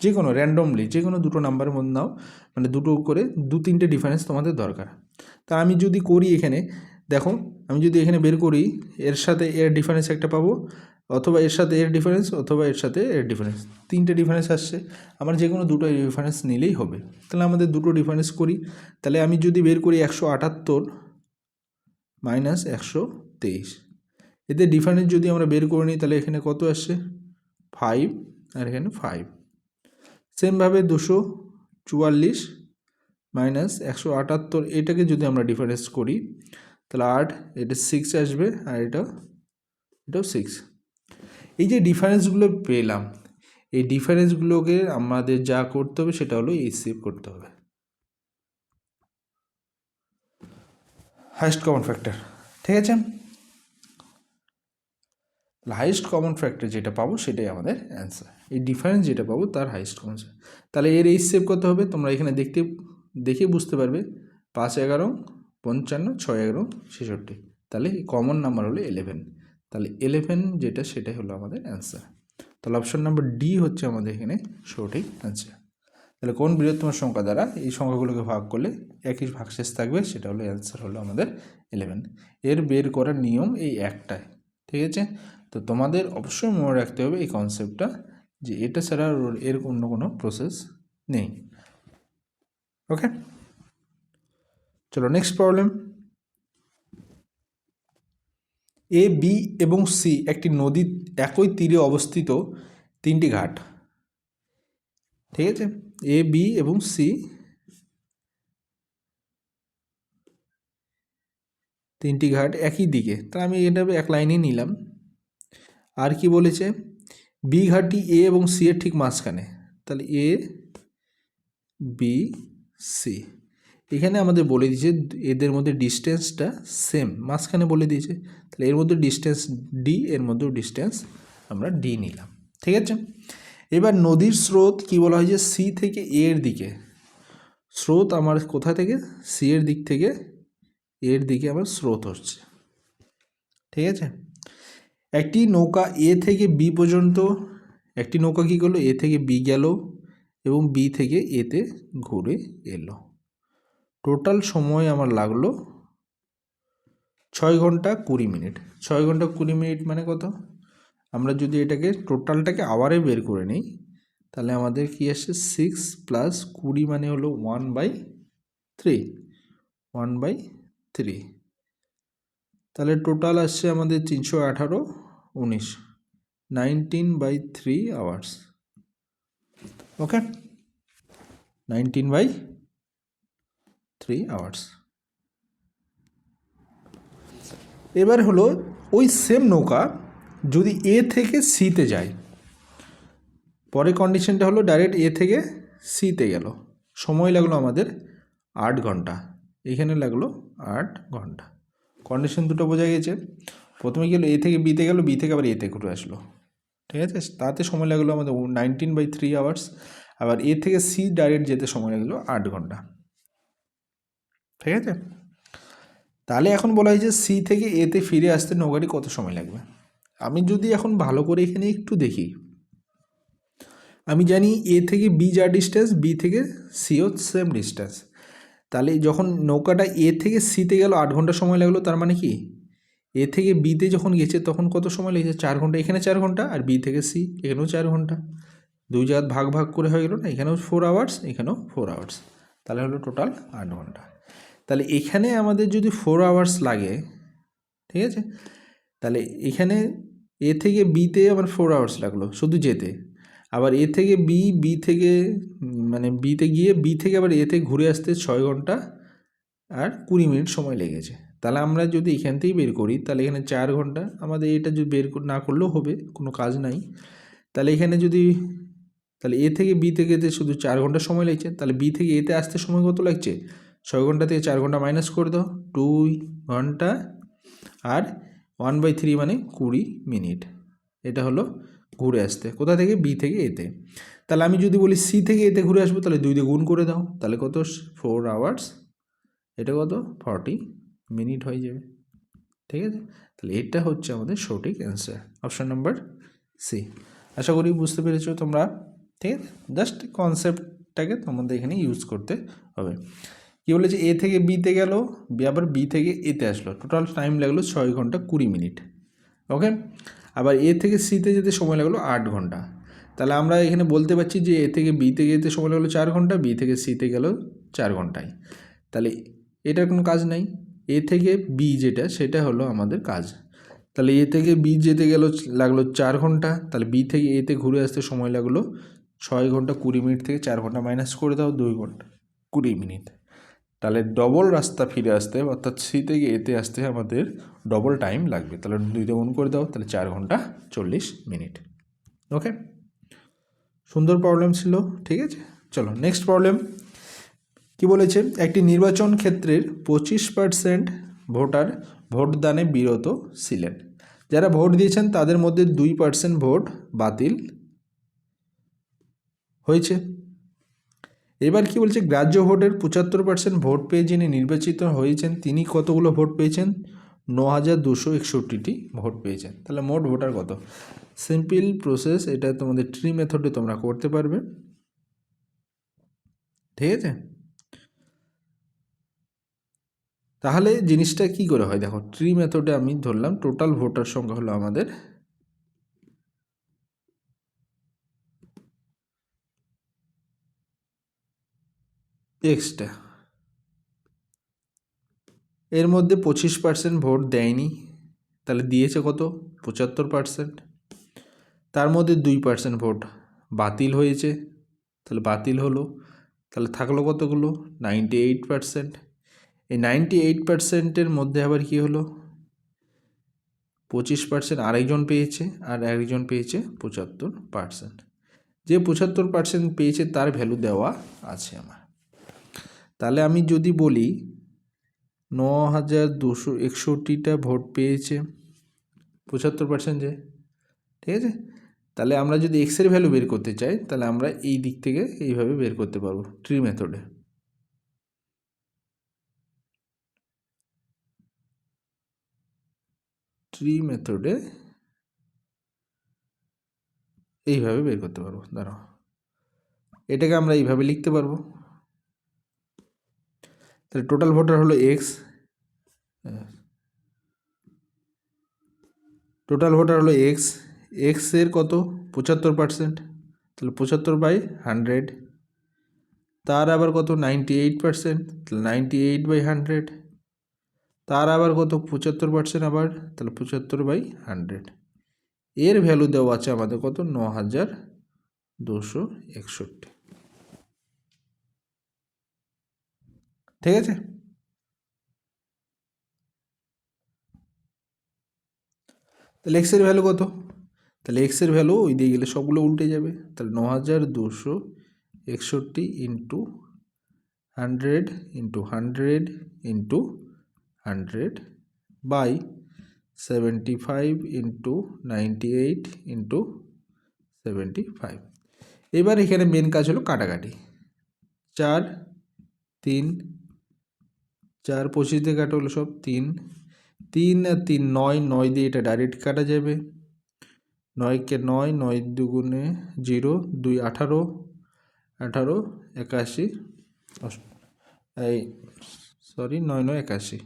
যে কোনো র্যান্ডমলি যে কোনো দুটো নাম্বারের মধ্যে নাও, মানে দুটো করে 2-3টে ডিফারেন্স তোমাদের দরকার। তা আমি যদি করি এখানে দেখো, আমি যদি এখানে বের করি এর সাথে এর ডিফারেন্স একটা পাবো, অথবা এর সাথে এর ডিফারেন্স, অথবা এর সাথে এর ডিফারেন্স, 3টে ডিফারেন্স আসছে। আমার যে কোনো দুটো ডিফারেন্স নিলেই হবে। তাহলে আমাদের দুটো ডিফারেন্স করি। তাহলে আমি যদি বের করি 178 মাইনাস 123, এতে ডিফারেন্স যদি আমরা বের করে নিই তাহলে এখানে কত আসছে? 5 আর এখানে 5। সেমভাবে 244 মাইনাস 178, এটাকে যদি আমরা ডিফারেন্স করি তাহলে 8, এটা 6 আসবে, আর এটাও 6। এই যে ডিফারেন্সগুলো পেলাম, এই ডিফারেন্সগুলোকে আমাদের যা করতে হবে সেটা হলো এইচসিএফ করতে হবে, হাইয়েস্ট কমন ফ্যাক্টর, ঠিক আছে। হাইয়েস্ট কমন ফ্যাক্টর যেটা পাবো সেটাই আমাদের অ্যান্সার। এই ডিফারেন্স যেটা পাবো তার হাইয়েস্ট কমন। তাহলে এর এইচসিএফ কত হবে তোমরা এখানে দেখে বুঝতে পারবে। 5 11 55, 6 11 66, তাহলে কমন নাম্বার হলো 11। তাহলে 11 যেটা সেটাই হলো আমাদের অ্যান্সার। তাহলে অপশন নাম্বার ডি হচ্ছে আমাদের এখানে সঠিক অ্যান্সার। তাহলে কোন বৃহত্তম সংখ্যা দ্বারা এই সংখ্যাগুলোকে ভাগ করলে একই ভাগশেষ থাকবে, সেটা হলো অ্যান্সার হলো আমাদের 11। এর বের করার নিয়ম এই একটাই, ঠিক আছে। তো তোমাদের অবশ্যই মনে রাখতে হবে এই কনসেপ্টটা, যে এটা ছাড়া এর অন্য কোনো প্রসেস নেই। ওকে, চলো নেক্সট প্রবলেম। এ, বি এবং সি একটি নদীর একই তীরে অবস্থিত তিনটি ঘাট, ঠিক আছে। এ, বি এবং সি তিনটি ঘাট একই দিকে, তাহলে আমি এটা এক লাইনেই নিলাম। আর কি বলেছে, বি ঘাটটি এ এবং সি এর ঠিক মাঝখানে, তাহলে এ, বি, সি। এখানে আমাদের বলে দিয়েছে এদের মধ্যে ডিস্টেন্সটা সেম, মাঝখানে বলে দিয়েছে, তাহলে এর মধ্যে ডিস্টেন্স ডি, এর মধ্যেও ডিস্টেন্স আমরা ডি নিলাম, ঠিক আছে। এবার নদীর স্রোত কি বলা হয়, যে সি থেকে এ এর দিকে স্রোত আমার কোথা থেকে, সি এর দিক থেকে এর দিকে আমার স্রোত হচ্ছে, ঠিক আছে। একটি নৌকা এ থেকে বি পর্যন্ত, একটি নৌকা কী করলো, এ থেকে বি গেল এবং বি থেকে এতে ঘুরে এলো। টোটাল সময় আমার লাগলো 6 ঘন্টা 20 মিনিট। 6 ঘন্টা 20 মিনিট মানে কত, আমরা যদি এটাকে টোটালটাকে আওয়ারে বের করে নিই, তাহলে আমাদের কি আসছে 6 + 20 মানে হলো 1/3, 1/3। তাহলে টোটাল আসছে আমাদের 318, 19, 19/3 আওয়ার্স। ওকে, 19/3 আওয়ার্স। এবার হলো ওই সেম নৌকা যদি এ থেকে সিতে যায়, পরে কন্ডিশনটা হলো ডাইরেক্ট এ থেকে সিতে গেল, সময় লাগলো আমাদের 8 ঘন্টা, এখানে লাগলো 8 ঘন্টা। কন্ডিশন দুটো বোঝা গেছে। প্রথমে গেলো এ থেকে বিতে গেল, বি থেকে আবার এতে ঘুরে আসলো, ঠিক আছে। তাতে সময় লাগলো আমাদের 19/3 আওয়ার্স। আবার এ থেকে সি ডাইরেক্ট যেতে সময় লাগলো 8 ঘন্টা, ঠিক আছে। তাহলে এখন বলা হয় যে সি থেকে এতে ফিরে আসতে নৌকাটি কত সময় লাগবে। আমি যদি এখন ভালো করে এখানে একটু দেখি, আমি জানি এ থেকে বি যা ডিস্টেন্স, বি থেকে সিও সেম ডিস্টেন্স। তাহলে যখন নৌকাটা এ থেকে সিতে গেল 8 ঘন্টা সময় লাগলো, তার মানে কি এ থেকে বিতে যখন গেছে তখন কত সময় লেগেছে, 4 ঘন্টা। এখানে 4 ঘন্টা, আর বি থেকে সি এখানেও 4 ঘন্টা, দুই জায়গা ভাগ ভাগ করে হয়ে গেল না, এখানেও 4 আওয়ার্স, এখানেও 4 আওয়ার্স, তাহলে হলো টোটাল 8 ঘন্টা। তাহলে এখানে আমাদের যদি 4 আওয়ার্স লাগে, ঠিক আছে, তাহলে এখানে এ থেকে বিতে আবার 4 আওয়ার্স লাগলো শুধু যেতে, আবার এ থেকে বি, বি থেকে মানে বিতে গিয়ে বি থেকে আবার এতে ঘুরে আসতে 6 ঘন্টা আর 20 মিনিট সময় লেগেছে। তাহলে আমরা যদি এখান থেকেই বের করি, তাহলে এখানে 4 ঘন্টা, আমাদের এটা যদি বের না করলেও হবে, কোনো কাজ নাই। তাহলে এখানে যদি, তাহলে এ থেকে বি থেকে এতে শুধু 4 ঘন্টা সময় লাগছে, তাহলে বি থেকে এতে আসতে সময় কত লাগছে, 6 ঘন্টা থেকে 4 ঘন্টা মাইনাস করে দাও, 2 ঘন্টা আর 1/3 মানে 20 মিনিট। এটা হলো ঘুরে আসতে কোথা থেকে, বি থেকে এতে। তাহলে আমি যদি বলি সি থেকে এতে ঘুরে আসবো, তাহলে 2 দিয়ে গুণ করে দাও, তাহলে কত 4 আওয়ার্স, এটা কত 40 মিনিট হয়ে যাবে, ঠিক আছে। তাহলে এটা হচ্ছে আমাদের সঠিক অ্যান্সার, অপশান নাম্বার সি। আশা করি বুঝতে পেরেছো তোমরা, ঠিক আছে। জাস্ট কনসেপ্টটাকে তোমাদের এখানে ইউজ করতে হবে। কী বলেছে, এ থেকে বিতে গেল, আবার বি থেকে এতে আসলো, টোটাল টাইম লাগলো 6 ঘন্টা 20 মিনিট। ওকে, আবার এ থেকে সিতে যেতে সময় লাগলো 8 ঘন্টা। তাহলে আমরা এখানে বলতে পারছি যে এ থেকে বিতে যেতে সময় লাগলো 4 ঘন্টা, বি থেকে সিতে গেল 4 ঘন্টায়। তাহলে এটার কোনো কাজ নাই, এ থেকে বি যেটা সেটা হলো আমাদের কাজ। তাহলে এ থেকে বি যেতে গেল লাগলো 4 ঘন্টা, তাহলে বি থেকে এতে ঘুরে আসতে সময় লাগলো 6 ঘন্টা 20 মিনিট থেকে 4 ঘন্টা মাইনাস করে দাও, 2 ঘন্টা 20 মিনিট। তাহলে ডবল রাস্তা ফিরে আসতে, অর্থাৎ সি থেকে এতে আসতে আমাদের ডবল টাইম লাগবে। তাহলে 2 দিয়ে গুণ করে দাও, তাহলে 4 ঘন্টা 40 মিনিট। ওকে, সুন্দর প্রবলেম ছিল, ঠিক আছে। চলো নেক্সট প্রবলেম কি বলেছে, একটি নির্বাচন ক্ষেত্রের 25% ভোটার ভোটদানে বিরত ছিলেন। যারা ভোট দিয়েছেন তাদের মধ্যে 2% ভোট বাতিল হয়েছে। এবার কি বলছে, গ্রাহ্য ভোটের 75% ভোট পেয়ে যিনি নির্বাচিত হয়েছেন তিনি কতগুলো ভোট পেয়েছেন, 9261টি ভোট পেয়েছেন। তাহলে মোট ভোটার কত, সিম্পল প্রসেস, এটা তোমাদের ট্রি মেথডে তোমরা করতে পারবে। ঠিক আছে। তাহলে জিনিসটা কি করে হয় দেখো, ট্রি মেথডে আমি ধরলাম টোটাল ভোটার সংখ্যা হলো আমাদের এক্সটা, এর মধ্যে 25% ভোট দেয়নি, তাহলে দিয়েছে কত 75%। তার মধ্যে 2% ভোট বাতিল হয়েছে, তাহলে বাতিল হলো, তাহলে থাকলো কতগুলো 98%। এই 98%-এর মধ্যে আবার কি হলো 25% আরেকজন পেয়েছে, আর একজন পেয়েছে 75%। যে 75% পেয়েছে তার ভ্যালু দেওয়া আছে আমার। তাহলে আমি যদি বলি 9261টা ভোট পেয়েছে 75%, যে ঠিক আছে। তাহলে আমরা যদি এক্সের ভ্যালু বের করতে চাই তাহলে আমরা এই দিক থেকে এইভাবে বের করতে পারবো ট্রি মেথডে। ট্রি মেথডে এইভাবে বের করতে পারবো। দাঁড়াও, এটাকে আমরা এইভাবে লিখতে পারবো। তাহলে টোটাল ভোটার হলো এক্স, টোটাল ভোটার হলো এক্স, এক্সের কত 75%, তাহলে 75/100। তার আবার কত 98%, তাহলে 98/100। তার আবার কত 75% আবার, তাহলে 75/100। এর ভ্যালু দেওয়া আছে আমাদের কত 9261। ঠিক আছে। তাহলে এক্সের ভ্যালু কত, তাহলে এক্সের ভ্যালু ওই দিয়ে গেলে সবগুলো উল্টে যাবে, তাহলে 9261 into 100 into 100 into 100 by 75 into 98 into 75। এবার এখানে মেন কাজ হলো কাটাকাটি। 4 3 4 25 দিয়ে কাটা হলো সব 3 3 আর 3 9, 9 দিয়ে এটা ডাইরেক্ট কাটা যাবে। 9কে 9, 9 দুগুণে 0, 2 18, 18 81, এই সরি 9 9 81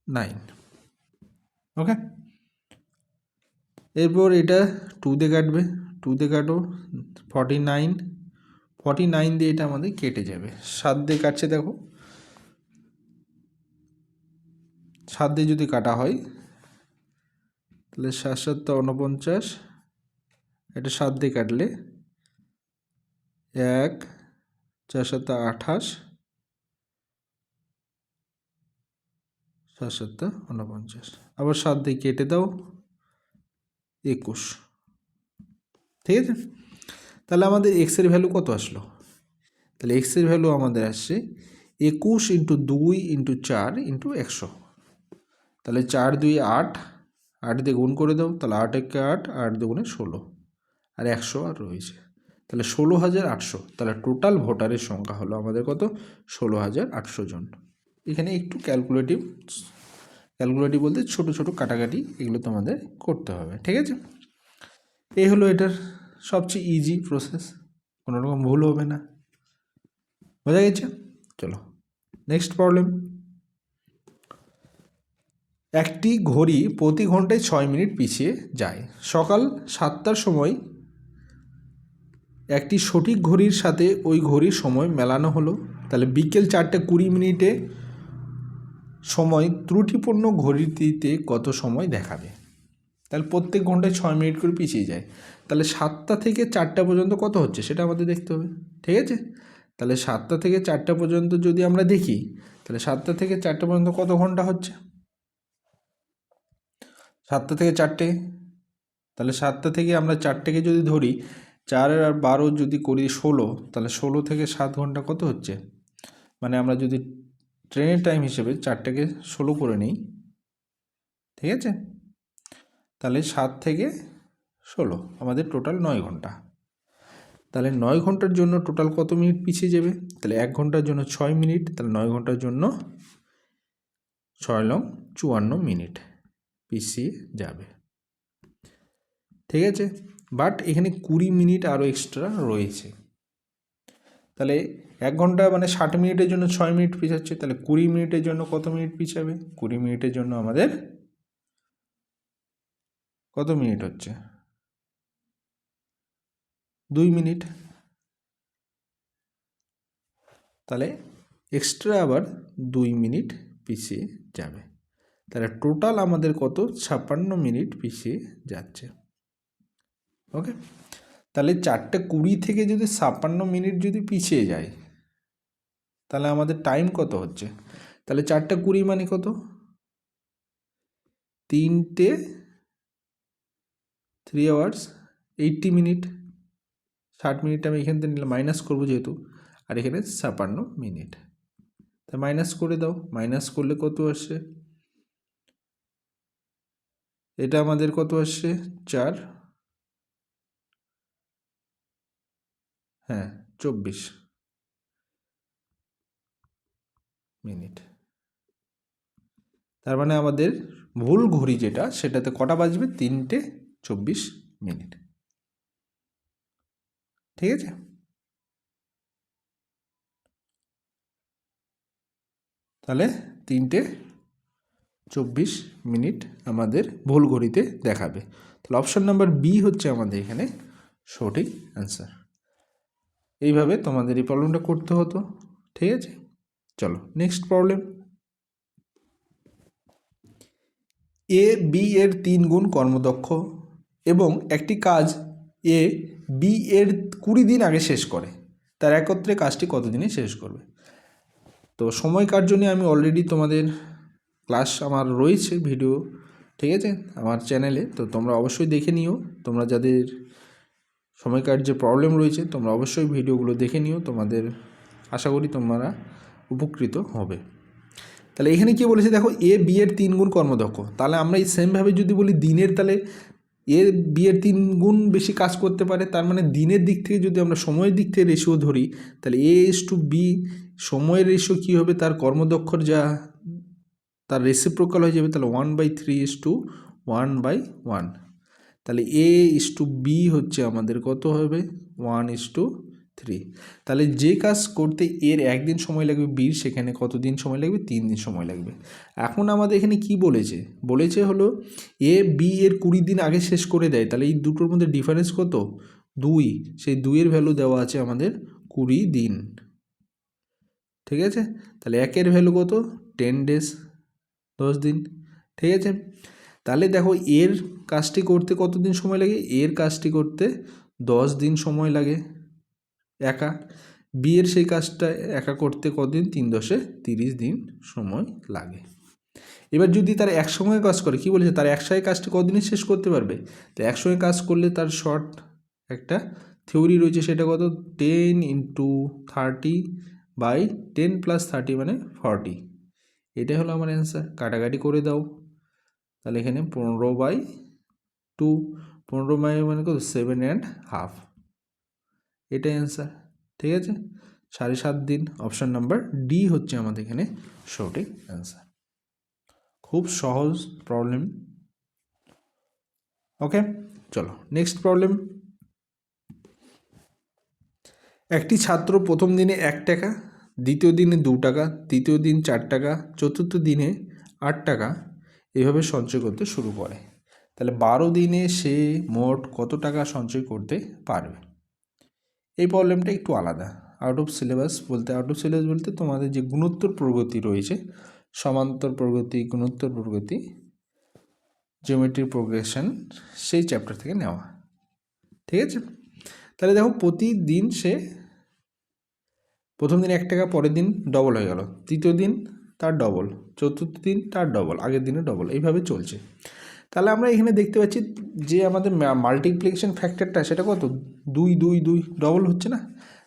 9। ওকে, এরপর এটা 2 দিয়ে কাটবে, 2 দিয়ে কাটো 49, 49 দিয়ে এটা আমাদের কেটে যাবে। 7 দিয়ে কাটছে দেখো, 7 দিয়ে যদি কাটা হয় তাহলে 7 7 49, এটা 7 দিয়ে কাটলে 1 4 7 28, 7 7 49, আবার 7 দিয়ে কেটে দাও 21। ঠিক আছে। তাহলে আমাদের এক্সের ভ্যালু কত আসলো, তাহলে এক্সের ভ্যালু আমাদের আসছে 21 ইন্টু 2 ইন্টু 4 ইন্টু 100। তাহলে 4 2 8, 8 দিয়ে গুণ করে দাও, তাহলে 8 1 8, 8 দুগুণে 16, আর 100 আর রয়েছে, তাহলে 16,800। তাহলে টোটাল ভোটারের সংখ্যা হলো আমাদের কত 16,800 জন। এখানে একটু ক্যালকুলেটিভ বলতে ছোট ছোট কাটাকাটি এগুলো তোমাদের করতে হবে। ঠিক আছে, এই হলো এটার সবচেয়ে ইজি প্রসেস, কোনো রকম ভুল হবে না। বোঝা গেছে? চলো নেক্সট প্রবলেম। একটি ঘড়ি প্রতি ঘন্টায় 6 মিনিট পিছিয়ে যায়। সকাল 7টার সময় একটি সঠিক ঘড়ির সাথে ওই ঘড়ির সময় মেলানো হলো, তাহলে বিকেল 4:20 সময় ত্রুটিপূর্ণ ঘড়িটিতে কত সময় দেখাবে। তাহলে প্রত্যেক ঘন্টায় 6 মিনিট করে পিছিয়ে যায়, তাহলে 7টা থেকে 4টা পর্যন্ত কত হচ্ছে সেটা আমাদের দেখতে হবে। ঠিক আছে, তাহলে 7টা থেকে 4টা পর্যন্ত যদি আমরা দেখি তাহলে 7টা থেকে 4টা পর্যন্ত কত ঘন্টা হচ্ছে, 7টা থেকে 4টে, তাহলে 7টা থেকে আমরা 4টেকে যদি ধরি 4 আর 12 যদি করি 16, তাহলে 16 থেকে 7 ঘন্টা কত হচ্ছে, মানে আমরা যদি ট্রেনের টাইম হিসেবে 4টাকে 16 করে নিই, ঠিক আছে, তাহলে 7 থেকে 16 আমাদের টোটাল 9 ঘন্টা। তাহলে 9 ঘন্টার জন্য টোটাল কত মিনিট পিছিয়ে যাবে, তাহলে 1 ঘন্টার জন্য 6 মিনিট, তাহলে 9 ঘন্টার জন্য 6 লং 54 মিনিট পিছিয়ে যাবে। ঠিক আছে, বাট এখানে 20 মিনিট আরও এক্সট্রা রয়েছে। তাহলে 1 ঘন্টা মানে 60 মিনিটের জন্য 6 মিনিট পিছাচ্ছে, তাহলে 20 মিনিটের জন্য কত মিনিট পিছাবে? 20 মিনিটের জন্য আমাদের কত মিনিট হচ্ছে? 2 মিনিট। তাহলে এক্সট্রা আবার 2 মিনিট পিছিয়ে যাবে। তাহলে টোটাল আমাদের কত? 56 মিনিট পিছিয়ে যাচ্ছে। ওকে, তাহলে 4:20 থেকে যদি 56 মিনিট যদি পিছিয়ে যায়, তাহলে আমাদের টাইম কত হচ্ছে? তাহলে 4:20 মানে কত? 3 আওয়ার্স 80 মিনিট। 60 মিনিট আমি এখান থেকে নিলাম, মাইনাস করবো যেহেতু, আর এখানে 56 মিনিট। তা মাইনাস করে দাও, মাইনাস করলে কত আসছে? এটা আমাদের কত আসছে? 4, হ্যাঁ 24 মিনিট। তার মানে আমাদের ভুল ঘড়ি যেটা, সেটাতে কটা বাজবে? 3:24 মিনিট। ঠিক আছে, তাহলে 3:24 মিনিট আমাদের ভুল ঘড়িতে দেখাবে। তাহলে অপশন নাম্বার বি হচ্ছে আমাদের এখানে সঠিক অ্যান্সার। এইভাবে তোমাদের এই প্রবলেমটা করতে হতো। ঠিক আছে, চলো নেক্সট প্রবলেম। এ বি এর 3 গুণ কর্মদক্ষ এবং একটি কাজ এ বি এর 20 দিন আগে শেষ করে, তার একত্রে কাজটি কত দিনে শেষ করবে? তো সময় কার জন্য আমি অলরেডি তোমাদের ক্লাস আমার রয়েছে ভিডিও, ঠিক আছে, আমার চ্যানেলে, তো তোমরা অবশ্যই দেখে নিও। তোমরা যাদের সময়কার যে প্রবলেম রয়েছে তোমরা অবশ্যই ভিডিওগুলো দেখে নিও, তোমাদের আশা করি তোমরা উপকৃত হবে। তাহলে এখানে কি বলেছে দেখো, এ বি এর 3 গুণ কর্মদক্ষ। তাহলে আমরা এই সেমভাবে যদি বলি দিনের, তাহলে এ বি এর 3 গুণ বেশি কাজ করতে পারে। তার মানে দিনের দিক থেকে যদি আমরা সময়ের দিক থেকে রেশিও ধরি, তাহলে এ ইস টু বি সময়ের রেশিও কী হবে? তার কর্মদক্ষর যা তার রেসিপ্রোকাল হয়ে যাবে। তাহলে 1/3:1/1। তাহলে এ ইস টু বি হচ্ছে আমাদের কত হবে? 1:3। তাহলে যে কাজ করতে এর 1 দিন সময় লাগবে, বির সেখানে কত দিন সময় লাগবে? 3 দিন সময় লাগবে। এখন আমাদের এখানে কি বলেছে? বলেছে হলো এ বি এর 20 দিন আগে শেষ করে দেয়। তাহলে এই দুটোর মধ্যে ডিফারেন্স কত? 2। সেই 2-এর ভ্যালু দেওয়া আছে আমাদের 20 দিন। ঠিক আছে, তাহলে 1-এর ভ্যালু কত? 10 ডেজ, 10 দিন। ঠিক আছে, তাহলে দেখো এর কাজটি করতে কত দিন সময় লাগে? এর কাজটি করতে 10 দিন সময় লাগে একা। বি এর সেই কাজটা একা করতে কতদিন? 3×10 = 30 দিন সময় লাগে। এবার যদি তার একসঙ্গে কাজ করে, কি বলেছে? তার একসঙ্গে কাজটি কতদিনে শেষ করতে পারবে? তো একসঙ্গে কাজ করলে তার শর্ট একটা থিওরি রয়েছে, সেটা কত? 10 × 30/10 + 30 মানে 40। এটাই হলো আমার অ্যান্সার। কাটাকাটি করে দাও, তাহলে এখানে 15/2, 15 মানে কত? 7.5। এটাই অ্যান্সার। ঠিক আছে, 7.5 দিন। অপশান নাম্বার ডি হচ্ছে আমাদের এখানে সঠিক অ্যান্সার। খুব সহজ প্রবলেম। ওকে, চলো নেক্সট প্রবলেম। একটি ছাত্র প্রথম দিনে 1 টাকা, দ্বিতীয় দিনে 2 টাকা, তৃতীয় দিন 4 টাকা, চতুর্থ দিনে 8 টাকা এভাবে সঞ্চয় করতে শুরু করে। তাহলে 12 দিনে সে মোট কত টাকা সঞ্চয় করতে পারবে? এই প্রবলেমটা একটু আলাদা, আউট অফ সিলেবাস বলতে তোমাদের যে গুণোত্তর প্রগতি রয়েছে, সমান্তর প্রগতি, গুণোত্তর প্রগতি, জিওমেট্রিক প্রোগ্রেশন, সেই চ্যাপ্টার থেকে নেওয়া। ঠিক আছে, তাহলে দেখো প্রতিদিন সে প্রথম দিন 1 টাকা, পরের দিন ডবল হয়ে গেল, তৃতীয় দিন তার ডবল, চতুর্থ দিন তার ডবল, আগের দিনে ডবল, এইভাবে চলছে। তাহলে আমরা এখানে দেখতে পাচ্ছি যে আমাদের মাল্টিপ্লিকেশন ফ্যাক্টরটা সেটা কত? 2 2 2 ডবল হচ্ছে না?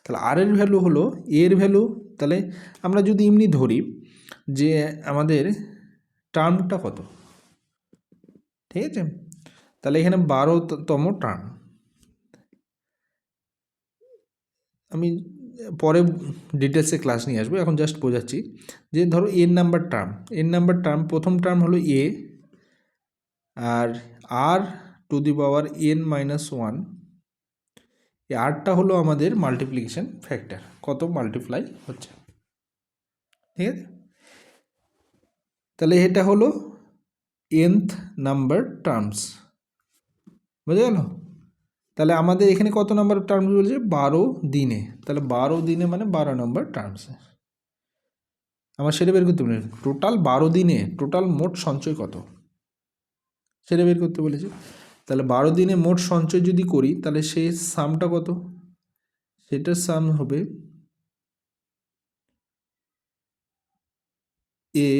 তাহলে আর এর ভ্যালু হলো এর ভ্যালু। তাহলে আমরা যদি এমনি ধরি যে আমাদের টার্মটা কত, ঠিক আছে, তাহলে এখানে 12তম টার্ম। আমি পরে ডিটেলসে ক্লাস নিয়ে আসবো, এখন জাস্ট বোঝাচ্ছি যে ধরো এন নাম্বার টার্ম, প্রথম টার্ম হলো এ, আর r to the power n - 1 এই 8টা হলো আমাদের মাল্টিপ্লিকেশন ফ্যাক্টর, কত মাল্টিপ্লাই হচ্ছে, ঠিক আছে। তাহলে এটা হলো nth নাম্বার টার্মস, বুঝে গেল। তাহলে আমাদের এখানে কত নাম্বার টার্মস বলছে, 12 দিনে, তাহলে 12 দিনে মানে 12 নম্বর টার্মস আমার সেটা বের করতে বলেছে। টোটাল 12 দিনে টোটাল মোট সঞ্চয় কত সেটা বের করতে বলেছে। তাহলে 12 দিনে মোট সঞ্চয় যদি করি তাহলে সেই সামটা কত, সেটার সাম হবে a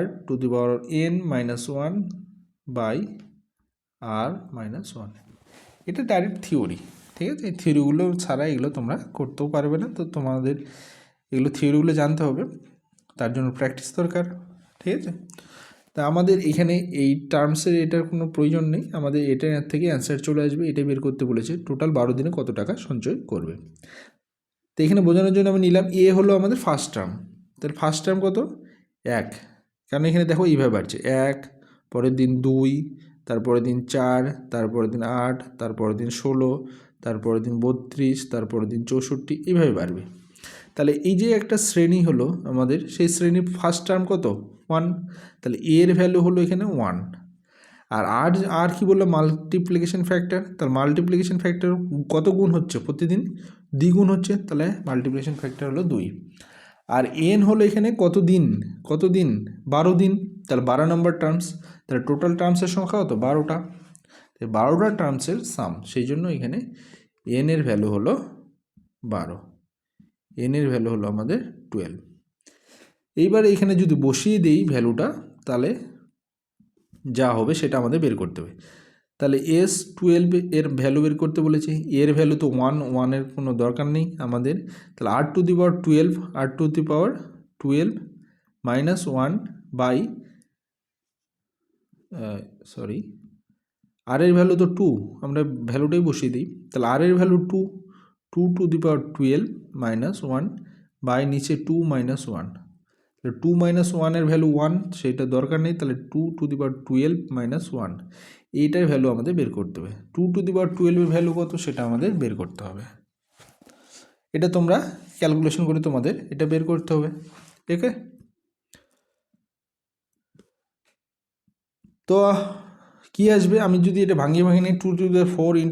r⁻n-1 বাই r-1। এটা ডাইরেক্ট থিওরি, ঠিক আছে। এই থিওরিগুলো ছাড়া এগুলো তোমরা করতেও পারবে না, তো তোমাদের এগুলো থিওরিগুলো জানতে হবে, তার জন্য প্র্যাকটিস দরকার, ঠিক আছে। তা আমাদের এখানে এই টার্মসের এটার কোনো প্রয়োজন নেই, আমাদের এটার থেকে অ্যান্সার চলে আসবে, এটাই বের করতে বলেছে টোটাল 12 দিনে কত টাকা সঞ্চয় করবে। তো এখানে বোঝানোর জন্য আমি নিলাম এ হলো আমাদের ফার্স্ট টার্ম, তাহলে ফার্স্ট টার্ম কত 1, কারণ এখানে দেখো এইভাবে বাড়ছে 1, পরের দিন 2, তারপরের দিন 4, তারপরের দিন 8, তারপরের দিন 16, তারপরের দিন 32, তারপরের দিন 64, এইভাবে বাড়বে। তাহলে এই যে একটা শ্রেণী হলো আমাদের, সেই শ্রেণীর ফার্স্ট টার্ম কত 1, তাহলে এর ভ্যালু হলো এখানে 1। আর আর কি বললো, মাল্টিপ্লিকেশন ফ্যাক্টর, তাহলে মাল্টিপ্লিকেশন ফ্যাক্টর কত গুণ হচ্ছে প্রতিদিন, দ্বিগুণ হচ্ছে, তাহলে মাল্টিপ্লিকেশন ফ্যাক্টর হলো 2। আর এন হলো এখানে কত দিন, 12 দিন, তাহলে 12 নম্বর টার্মস, তাহলে টোটাল টার্মসের সংখ্যা কত 12টা, 12টা টার্মসের সাম, সেই জন্য এখানে এন এর ভ্যালু হলো 12, এন এর ভ্যালু হলো আমাদের 12। এইবার এখানে যদি বসিয়ে দিই ভ্যালুটা, তাহলে যা হবে সেটা আমাদের বের করতে হবে। তাহলে S12 এর ভ্যালু বের করতে বলেছে, এর ভ্যালু তো 1 এর কোনো দরকার নেই আমাদের, তাহলে r⁻12 r⁻12 -1 বাই সরি আর এর ভ্যালু তো 2, আমরা ভ্যালুটাই বসিয়ে দিই, তাহলে আর এর ভ্যালু 2 -1 বাই নিচে 2 - 1, তাহলে 2 - 1 এর ভ্যালু 1, সেটা দরকার নেই, তাহলে 2⁻12 - 1, এইটার ভ্যালু আমাদের বের করতে হবে। 2⁻12 এর ভ্যালু কত সেটা আমাদের বের করতে হবে, এটা তোমরা ক্যালকুলেশন করে তোমাদের এটা বের করতে হবে, ঠিক আছে। তো কি আসবে, আমি যদি এটা ভাঙিয়ে নিই 2⁴ × 2⁴ ×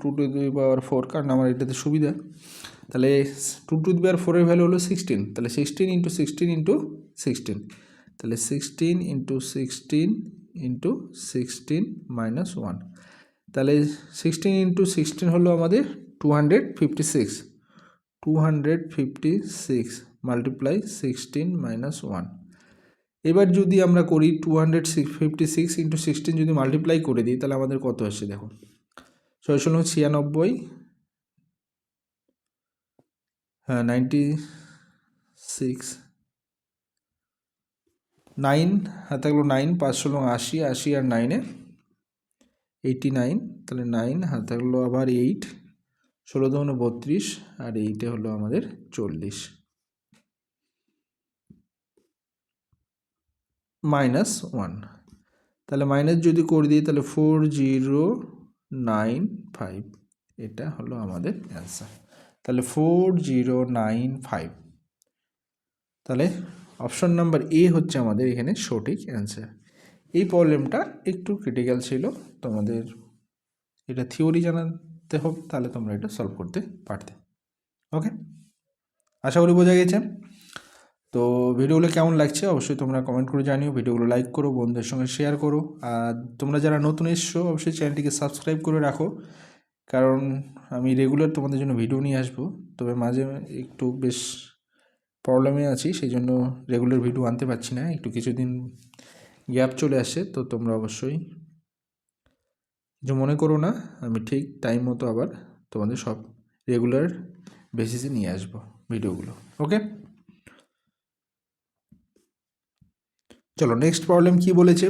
2⁴, কারণ আমার এটাতে সুবিধা, তাহলে 2⁴ এর ভ্যালু হলো 16, তাহলে 16 × 16 × 16, তাহলে 16 × 16 × 16 - 1, তাহলে 16 × 16 হলো আমাদের 256 মাল্টিপ্লাই 16 - 1। এবার যদি আমরা করি 256 × 16 যদি মাল্টিপ্লাই করে দিই, তাহলে আমাদের কত আসছে দেখো, 696, হ্যাঁ 96, 9 হাতে থাকলো 9, 5 80 আর 9 89, তাহলে 9 হাতে থাকলো আবার 8, 16 × 32 আর 8 হলো আমাদের 40 -1, তাহলে মাইনাস যদি করে দিই তাহলে 4095, এটা হলো আমাদের অ্যান্সার, তাহলে 4095, তাহলে অপশন নাম্বার এ হচ্ছে আমাদের এখানে সঠিক অ্যান্সার। এই প্রবলেমটা একটু ক্রিটিক্যাল ছিল, তোমাদের এটা থিওরি জানাতে হবে, তাহলে তোমরা এটা সলভ করতে পারতে। ওকে, আশা করি বোঝা গেছে। তো ভিডিওগুলো কেমন লাগছে অবশ্যই তোমরা কমেন্ট করে জানিও, ভিডিওগুলো লাইক করো, বন্ধুদের সঙ্গে শেয়ার করো, আর তোমরা যারা নতুন এসছো অবশ্যই চ্যানেলটিকে সাবস্ক্রাইব করে রাখো, কারণ আমি রেগুলার তোমাদের জন্য ভিডিও নিয়ে আসবো, তবে মাঝে একটু বেশ প্রবলেমে আছি, সেই জন্য রেগুলার ভিডিও আনতে পারছি না, একটু কিছুদিন গ্যাপ চলে আসে, তো তোমরা অবশ্যই কিছু মনে করো না, আমি ঠিক টাইম মতো আবার তোমাদের সব রেগুলার বেসিসে নিয়ে আসবো ভিডিওগুলো। ওকে, চলো নেক্সট প্রবলেম কি বলেছে,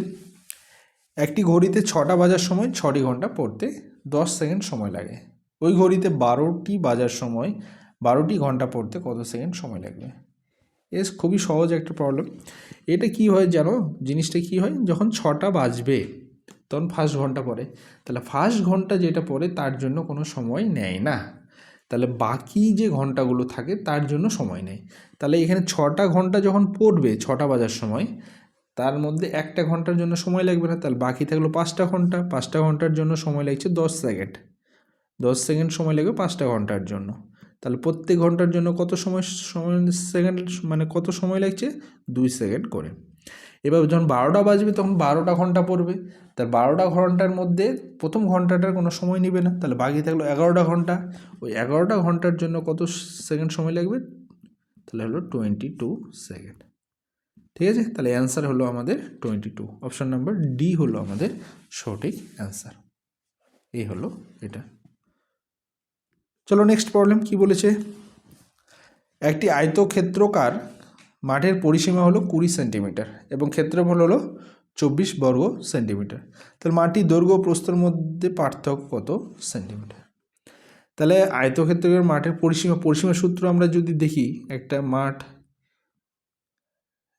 একটি ঘড়িতে 6টা বাজার সময় 6টি ঘন্টা পড়তে 10 সেকেন্ড সময় লাগে, ওই ঘড়িতে 12টি বাজার সময় 12টি ঘন্টা পড়তে কত সেকেন্ড সময় লাগবে। এস খুবই সহজ একটা প্রবলেম। এটা কি হয় জানো, জিনিসটা কি হয়, যখন 6টা বাজবে তখন ফার্স্ট ঘন্টা পড়ে। তাহলে ফার্স্ট ঘন্টা যেটা পড়ে তার জন্য কোনো সময় নেয় না, তাহলে বাকি যে ঘন্টাগুলো থাকে তার জন্য সময় নেয়। তাহলে এখানে 6টা ঘন্টা যখন পড়বে 6টা বাজার সময়, তার মধ্যে 1টা ঘন্টার জন্য সময় লাগবে না, তাহলে বাকি থাকলো 5টা ঘন্টা। 5টা ঘন্টার জন্য সময় লাগছে 10 সেকেন্ড, 10 সেকেন্ড সময় লাগবে 5টা ঘন্টার জন্য। তাহলে প্রত্যেক ঘন্টার জন্য কত সময় সেকেন্ড মানে কত সময় লাগছে, 2 সেকেন্ড করে। এবার যখন 12টা বাজবে তখন 12টা ঘন্টা পড়বে, তার 12টা ঘন্টার মধ্যে প্রথম ঘন্টাটার কোনো সময় নেবে না, তাহলে বাকি থাকলো 11টা ঘন্টা। ওই 11টা ঘন্টার জন্য কত সেকেন্ড সময় লাগবে, তাহলে হলো 22 সেকেন্ড। ঠিক আছে, তাহলে অ্যান্সার হলো আমাদের 22। অপশন নাম্বার ডি হলো আমাদের সঠিক অ্যান্সার। এই হলো এটা। চলো নেক্সট প্রবলেম কি বলেছে, একটি আয়তক্ষেত্রাকার মাঠের পরিসীমা হলো 20 সেন্টিমিটার এবং ক্ষেত্রফল হলো 24 বর্গ সেন্টিমিটার। তাহলে মাটির দৈর্ঘ্য প্রস্থের মধ্যে পার্থক্য কত সেন্টিমিটার। তাহলে আয়তক্ষেত্রাকার মাঠের পরিসীমা সূত্র আমরা যদি দেখি, একটা মাঠ,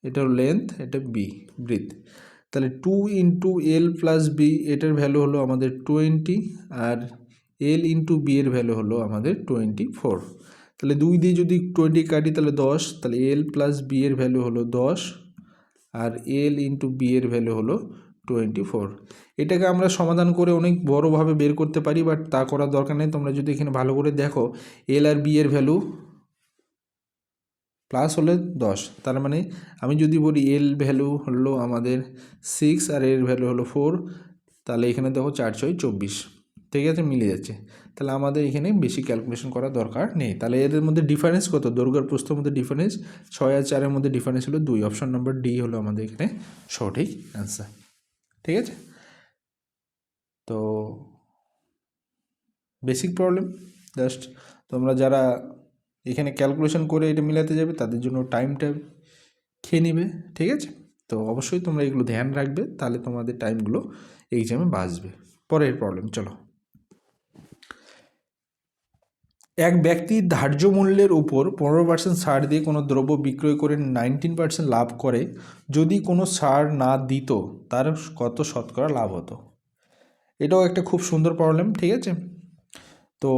এটা লেন্থ, এটা বি ব্রিথ, তাহলে 2 ইন্টু এল প্লাস বি, এটার ভ্যালু হলো আমাদের 20, আর এল ইন্টু বি এর ভ্যালু হলো আমাদের 24। তাহলে 2 দিয়ে যদি 20 কাটি তাহলে 10, তাহলে এল প্লাস বি এর ভ্যালু হলো 10, আর এল ইন্টু বি এর ভ্যালু হলো 24। এটাকে আমরা সমাধান করে অনেক বড়োভাবে বের করতে পারি, বাট তা করার দরকার নেই। তোমরা যদি এখানে ভালো করে দেখো, এল আর বি এর ভ্যালু প্লাস হলে 10, তার মানে আমি যদি বলি এল ভ্যালু হলো আমাদের 6 আর এর ভ্যালু হলো 4, তাহলে এখানে দেখো 4 6 24, ঠিক আছে, মিলে যাচ্ছে। তাহলে আমাদের এখানে বেশি ক্যালকুলেশন করার দরকার নেই। তাহলে এদের মধ্যে ডিফারেন্স কত, দৈর্ঘ্য আর প্রস্থের মধ্যে ডিফারেন্স 6 আর 4-এর মধ্যে ডিফারেন্স হলো 2। অপশন নাম্বার ডি হলো আমাদের এখানে সঠিক অ্যান্সার। ঠিক আছে, তো বেসিক প্রবলেম জাস্ট তোমরা যারা এখানে ক্যালকুলেশন করে এটা মিলাতে যাবে তাদের জন্য টাইমটা খেয়ে নেবে। ঠিক আছে, তো অবশ্যই তোমরা এগুলো ধ্যান রাখবে, তাহলে তোমাদের টাইমগুলো এক্সামে বাঁচবে। পরের প্রবলেম চলো, এক ব্যক্তির ধার্য মূল্যের উপর 15% ছাড় দিয়ে কোনো দ্রব্য বিক্রয় করে 19% লাভ করে, যদি কোনো ছাড় না দিত তার কত শতকরা লাভ হতো। এটাও একটা খুব সুন্দর প্রবলেম। ঠিক আছে, তো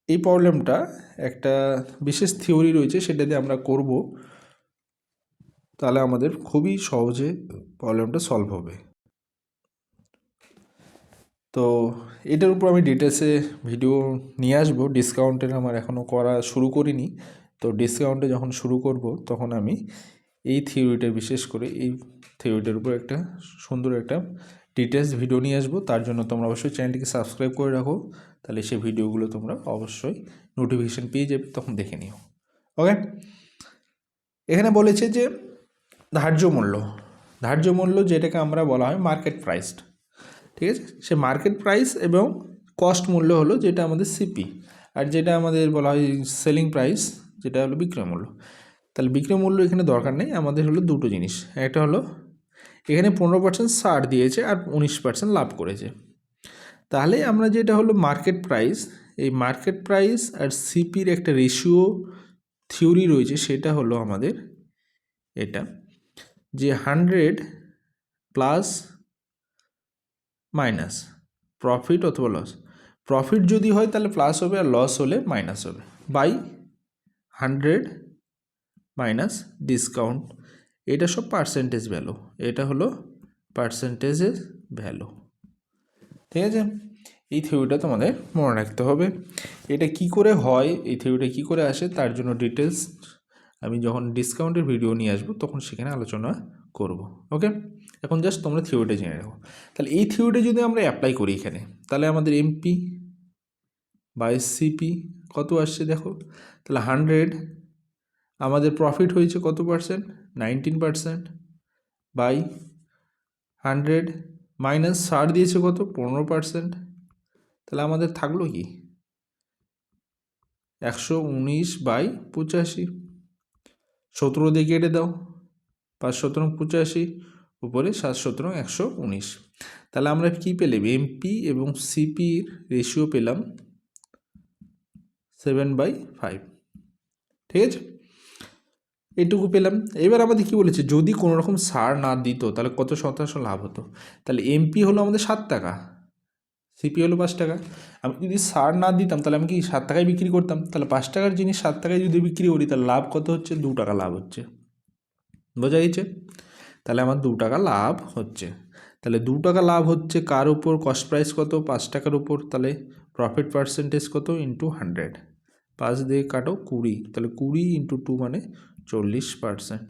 এই প্রবলেমটা একটা বিশেষ থিওরি রয়েছে, সেটা দিয়ে আমরা করব, তাহলে আমাদের খুবই সহজে প্রবলেমটা সলভ হবে। তো এটার উপর আমি ডিটেলসে ভিডিও নিয়ে আসবো। ডিসকাউন্টের আমার এখনও করা শুরু করিনি, তো ডিসকাউন্টে যখন শুরু করব তখন আমি এই থিওরিটা, বিশেষ করে এই থিওরিটার উপর একটা সুন্দর একটা ডিটেলস ভিডিও নিয়ে আসবো। তার জন্য তোমরা অবশ্যই চ্যানেলটিকে সাবস্ক্রাইব করে রাখো, তাহলে সেই ভিডিওগুলো তোমরা অবশ্যই নোটিফিকেশান পেয়ে যাবে, তখন দেখে নিও। ওকে, এখানে বলেছে যে ধার্য মূল্য যেটাকে আমরা বলা হয় মার্কেট প্রাইসড। ঠিক আছে, সে মার্কেট প্রাইস এবং কস্ট মূল্য হলো যেটা আমাদের সিপি, আর যেটা আমাদের বলা হয় সেলিং প্রাইস, যেটা হলো বিক্রয় মূল্য। তাহলে বিক্রয় মূল্য এখানে দরকার নেই, আমাদের হলো দুটো জিনিস। একটা হলো এখানে 15% ছাড় দিয়েছে আর 19% লাভ করেছে। তাহলে আমরা যেটা হলো মার্কেট প্রাইস, এই মার্কেট প্রাইস আর সিপির একটা রেশিও থিওরি রয়েছে, সেটা হলো আমাদের এটা, যে 100 প্লাস মাইনাস প্রফিট অথবা লস। প্রফিট যদি হয় তাহলে প্লাস হবে, আর লস হলে মাইনাস হবে, বাই 100 মাইনাস ডিসকাউন্ট। এটা সব পার্সেন্টেজ ভ্যালু, এটা হলো পার্সেন্টেজের ভ্যালু। ঠিক আছে, এই থিওরিটা তোমাদের মনে রাখতে হবে। এটা কি করে হয়, এই থিওরিটা কি করে আসে, তার জন্য ডিটেলস আমি যখন ডিসকাউন্টের ভিডিও নিয়ে আসবো তখন সেখানে আলোচনা করব। ওকে, এখন জাস্ট তোমরা থিওরিটা জেনে রাখো। তাহলে এই থিওরিটা যদি আমরা অ্যাপ্লাই করি এখানে, তাহলে আমাদের এমপি বাই সিপি কত আসছে দেখো। তাহলে 100 আমাদের প্রফিট হয়েছে কত পার্সেন্ট, 19%, বাই 100 মাইনাস ছাড় দিয়েছে কত, 15%। তাহলে আমাদের থাকলো কি 119/85, 17 দিয়ে কেটে দাও, 5 17 85, উপরে 7 17 119। তাহলে আমরা কি পেলাম, এমপি এবং সিপির রেশিও পেলাম 7/5। ঠিক আছে, এইটুকু পেলাম। এবার আমাদের কী বলেছে, যদি কোনো রকম সার না দিত তাহলে কত শতাংশ লাভ হতো। তাহলে এমপি হলো আমাদের 7 টাকা, সিপি হলো 5 টাকা। আমি যদি সার না দিতাম তাহলে আমি কি 7 টাকায় বিক্রি করতাম, তাহলে 5 টাকার জিনিস 7 টাকায় যদি বিক্রি করি তাহলে লাভ কত হচ্ছে, 2 টাকা লাভ হচ্ছে। বোঝা গেছে? তাহলে আমার 2 টাকা লাভ হচ্ছে। তাহলে 2 টাকা লাভ হচ্ছে কার উপর, কস্ট প্রাইস কত, 5 টাকার উপর। তাহলে প্রফিট পার্সেন্টেজ কত, ইন্টু 100, 5 দিয়ে কাটো 20, তাহলে 20 ইন্টু 2 মানে 40%।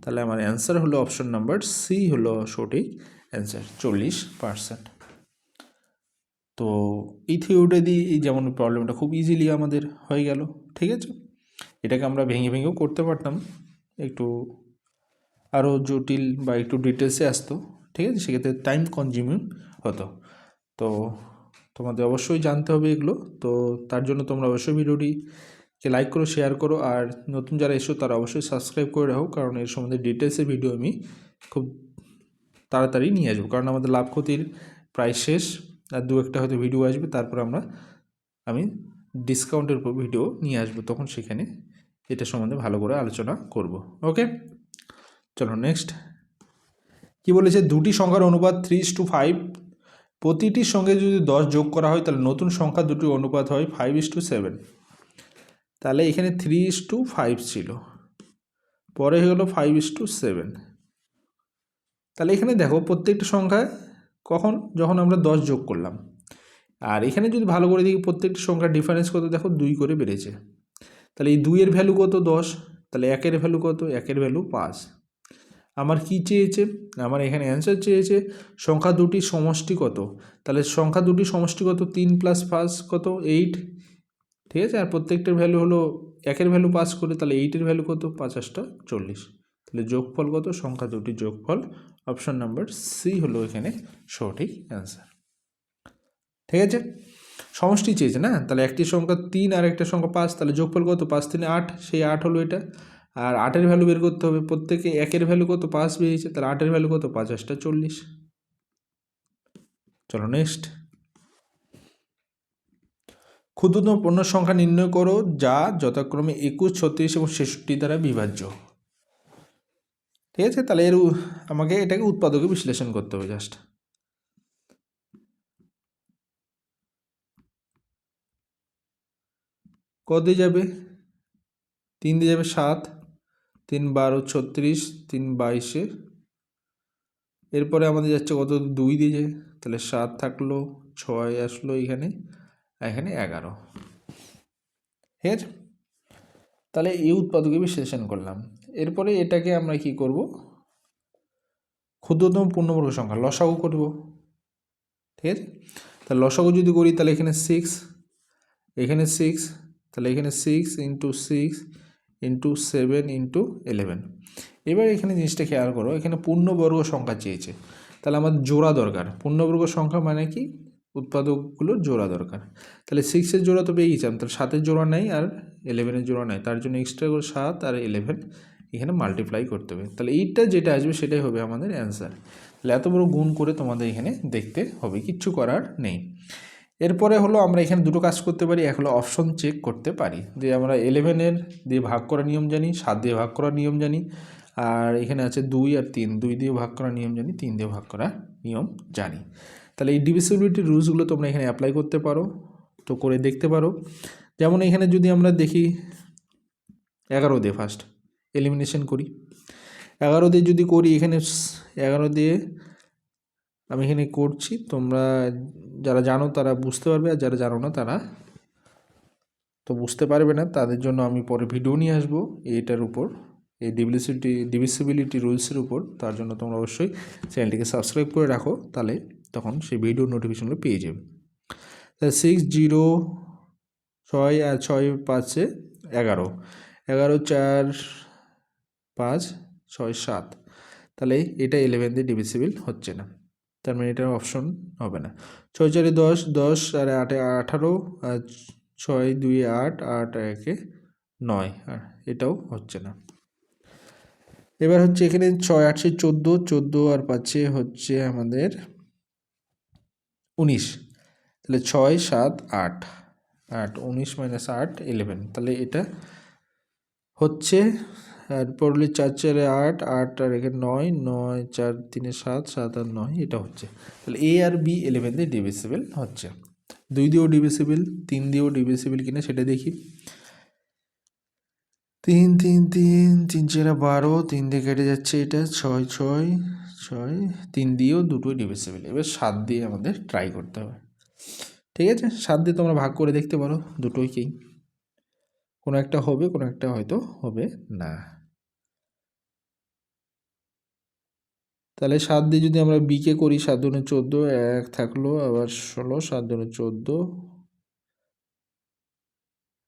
তাহলে আমার অ্যান্সার হলো অপশন নাম্বার সি হলো সঠিক অ্যান্সার, 40%। তো এই থিওরিটা দিয়ে এই যেমন প্রবলেমটা খুব ইজিলি আমাদের হয়ে গেল। ঠিক আছে, এটাকে আমরা ভেঙে ভেঙেও করতে পারতাম, একটু আরও জটিল বা একটু ডিটেলসে আসতো। ঠিক আছে, সেক্ষেত্রে টাইম কনজিউমিং হতো। তো তোমাদের অবশ্যই জানতে হবে এগুলো। তো তার জন্য তোমরা অবশ্যই ভিডিওটিকে লাইক করো, শেয়ার করো, আর নতুন যারা এসো তারা অবশ্যই সাবস্ক্রাইব করে রাখো, কারণ এর সম্বন্ধে ডিটেলসের ভিডিও আমি খুব তাড়াতাড়ি নিয়ে আসবো। কারণ আমাদের লাভ ক্ষতির প্রায় শেষ, আর দু একটা হয়তো ভিডিও আসবে, তারপর আমি ডিসকাউন্টের উপর ভিডিও নিয়ে আসবো, তখন সেখানে এটা সম্বন্ধে ভালো করে আলোচনা করব। ওকে, চলো নেক্সট কি বলেছে, দুটি সংখ্যার অনুপাত 3:5, প্রতিটির সঙ্গে যদি 10 যোগ করা হয় তাহলে নতুন সংখ্যা দুটির অনুপাত হয় 5:7। তাহলে এখানে 3:5 ছিল, পরে হয়ে গেলো 5:7। তাহলে এখানে দেখো প্রত্যেকটা সংখ্যায় কখন, যখন আমরা 10 যোগ করলাম, আর এখানে যদি ভালো করে দেখি প্রত্যেকটা সংখ্যার ডিফারেন্স কত, দেখো 2 করে বেড়েছে। তাহলে এই 2 এর ভ্যালু কত, 10। তাহলে 1 এর ভ্যালু কত, 1 এর ভ্যালু 5। আমার কি চেয়েছে, আমার এখানে অ্যান্সার চেয়েছে সংখ্যা দুটির সমষ্টি কত। তাহলে সংখ্যা দুটির সমষ্টি কত, 3 + 5 কত, 8। ঠিক আছে, আর প্রত্যেকটার ভ্যালু হলো 1 এর ভ্যালু 5 করে, তাহলে 8 এর ভ্যালু কত, 5 × 40। তাহলে যোগফল কত, সংখ্যা দুটির যোগফল। অপশন নাম্বার সি হলো এখানে সঠিক অ্যান্সার। ঠিক আছে, সমষ্টি চেয়েছে না, তাহলে একটি সংখ্যা 3 আর একটা সংখ্যা 5, তাহলে যোগফল কত, 5 × 3 = 8, সেই 8 হলো এটা। আর 8 এর ভ্যালু বের করতে হবে, প্রত্যেকে 1 এর ভ্যালু কত, 5 বেরিয়েছে, তাহলে 8 এর ভ্যালু কত, 5 × 40। চলো নেক্সট, ক্ষুদ্রতম পূর্ণ সংখ্যা নির্ণয় করো যা যথাক্রমে 21, 36 এবং 66 দ্বারা বিভাজ্য। ঠিক আছে, তাহলে আমাকে এটাকে উৎপাদকে বিশ্লেষণ করতে হবে। জাস্ট কত দিয়ে যাবে, 3 দিয়ে যাবে 7, 3 × 12 = 36, 3 × 22। এরপরে আমাদের যাচ্ছে কত, 2 দিয়ে যায়, তাহলে 7 থাকলো, 6 আসলো এখানে, এখানে 11। ঠিক আছে, তাহলে এই উৎপাদকে বিশ্লেষণ করলাম। এরপরে এটাকে আমরা কি করব, ক্ষুদ্রতম পূর্ণবর্গ সংখ্যা লসাগু করব। ঠিক আছে, তাহলে লসাগু যদি করি তাহলে এখানে 6, এখানে 6, তাহলে এখানে 6 × 6 × 7 × 11। এবার এখানে জিনিসটা খেয়াল করো, এখানে পূর্ণবর্গ সংখ্যা চেয়েছে, তাহলে আমার জোড়া দরকার। পূর্ণবর্গ সংখ্যা মানে কি, উৎপাদকগুলোর জোড়া দরকার। তাহলে 6-এর জোড়া তো পেয়ে গেছিলাম, তাহলে 7-এর জোড়া নেই আর 11-এর জোড়া নেই, তার জন্য এক্সট্রা করে 7 আর 11 এখানে মাল্টিপ্লাই করতে হবে। তাহলে এইটা যেটা আসবে সেটাই হবে আমাদের অ্যান্সার। তাহলে এত বড় গুণ করে তোমাদের এখানে দেখতে হবে, কিচ্ছু করার নেই। এরপরে হলো আমরা এখানে দুটো কাজ করতে পারি, এক হলো অপশন চেক করতে পারি, যে আমরা 11-এর দিয়ে ভাগ করার নিয়ম জানি, 7 দিয়ে ভাগ করার নিয়ম জানি, আর এখানে আছে 2 আর 3, 2 দিয়ে ভাগ করার নিয়ম জানি, 3 দিয়ে ভাগ করার নিয়ম জানি। তাহলে এই ডিভিজিবিলিটি রুলসগুলো তোমরা এখানে অ্যাপ্লাই করতে পারো, তো করে দেখতে পারো। যেমন এখানে যদি আমরা দেখি 11 দিয়ে ফার্স্ট এলিমিনেশন করি, 11 দিয়ে যদি করি, এখানে 11 দিয়ে আমি এখানে করছি, তোমরা যারা জানো তারা বুঝতে পারবে, আর যারা জানো না তারা তো বুঝতে পারবে না, তাদের জন্য আমি পরে ভিডিও নিয়ে আসবো এটার উপর, এই ডিভিজিবিলিটি রুলসের উপর। তার জন্য তোমরা অবশ্যই চ্যানেলটিকে সাবস্ক্রাইব করে রাখো, তাহলে তখন সেই ভিডিও নোটিফিকেশনগুলো পেয়ে যাবে। তাহলে 6, 0, 6 আর 6 5 11, 11 4 5 6 7, তাহলে এটা 11 দিয়ে ডিভিজিবল হচ্ছে না, তার মানে এটার অপশন হবে না। 6 4 10, 10 আর 8 18, আর 6 2 8, 8 1 9, আর এটাও হচ্ছে না। এবার হচ্ছে এখানে 6 8 14, 14 আর 5 হচ্ছে আমাদের 19, তাহলে 6 7 8, 8 19 - 8 11, তাহলে এটা হচ্ছে এরপর হলে 4 4 8, 8 আর এখানে 9, 9 4 3 7, 7 আর 9 এটা হচ্ছে। তাহলে এ আর বি 11 দিয়ে ডিভিসিবল হচ্ছে। 2 দিয়েও ডিভিসিবল, 3 দিয়েও ডিভিসিবল কিনা সেটা দেখি। 3 3 3 3 4 12, 3 দিয়ে কেটে যাচ্ছে এটা, 6 6 6, 3 দিয়েও দুটোই ডিভিসিবল। এবার 7 দিয়ে আমাদের ট্রাই করতে হবে। ঠিক আছে, 7 দিয়ে তোমরা ভাগ করে দেখতে পারো দুটোই কি, কোনো একটা হবে, কোনো একটা হয়তো হবে না। তাহলে 7 দিয়ে যদি আমরা বিকে করি, 7 দুগুণে 14, 1 থাকলো, আবার 16, 7 দুগুণে 14,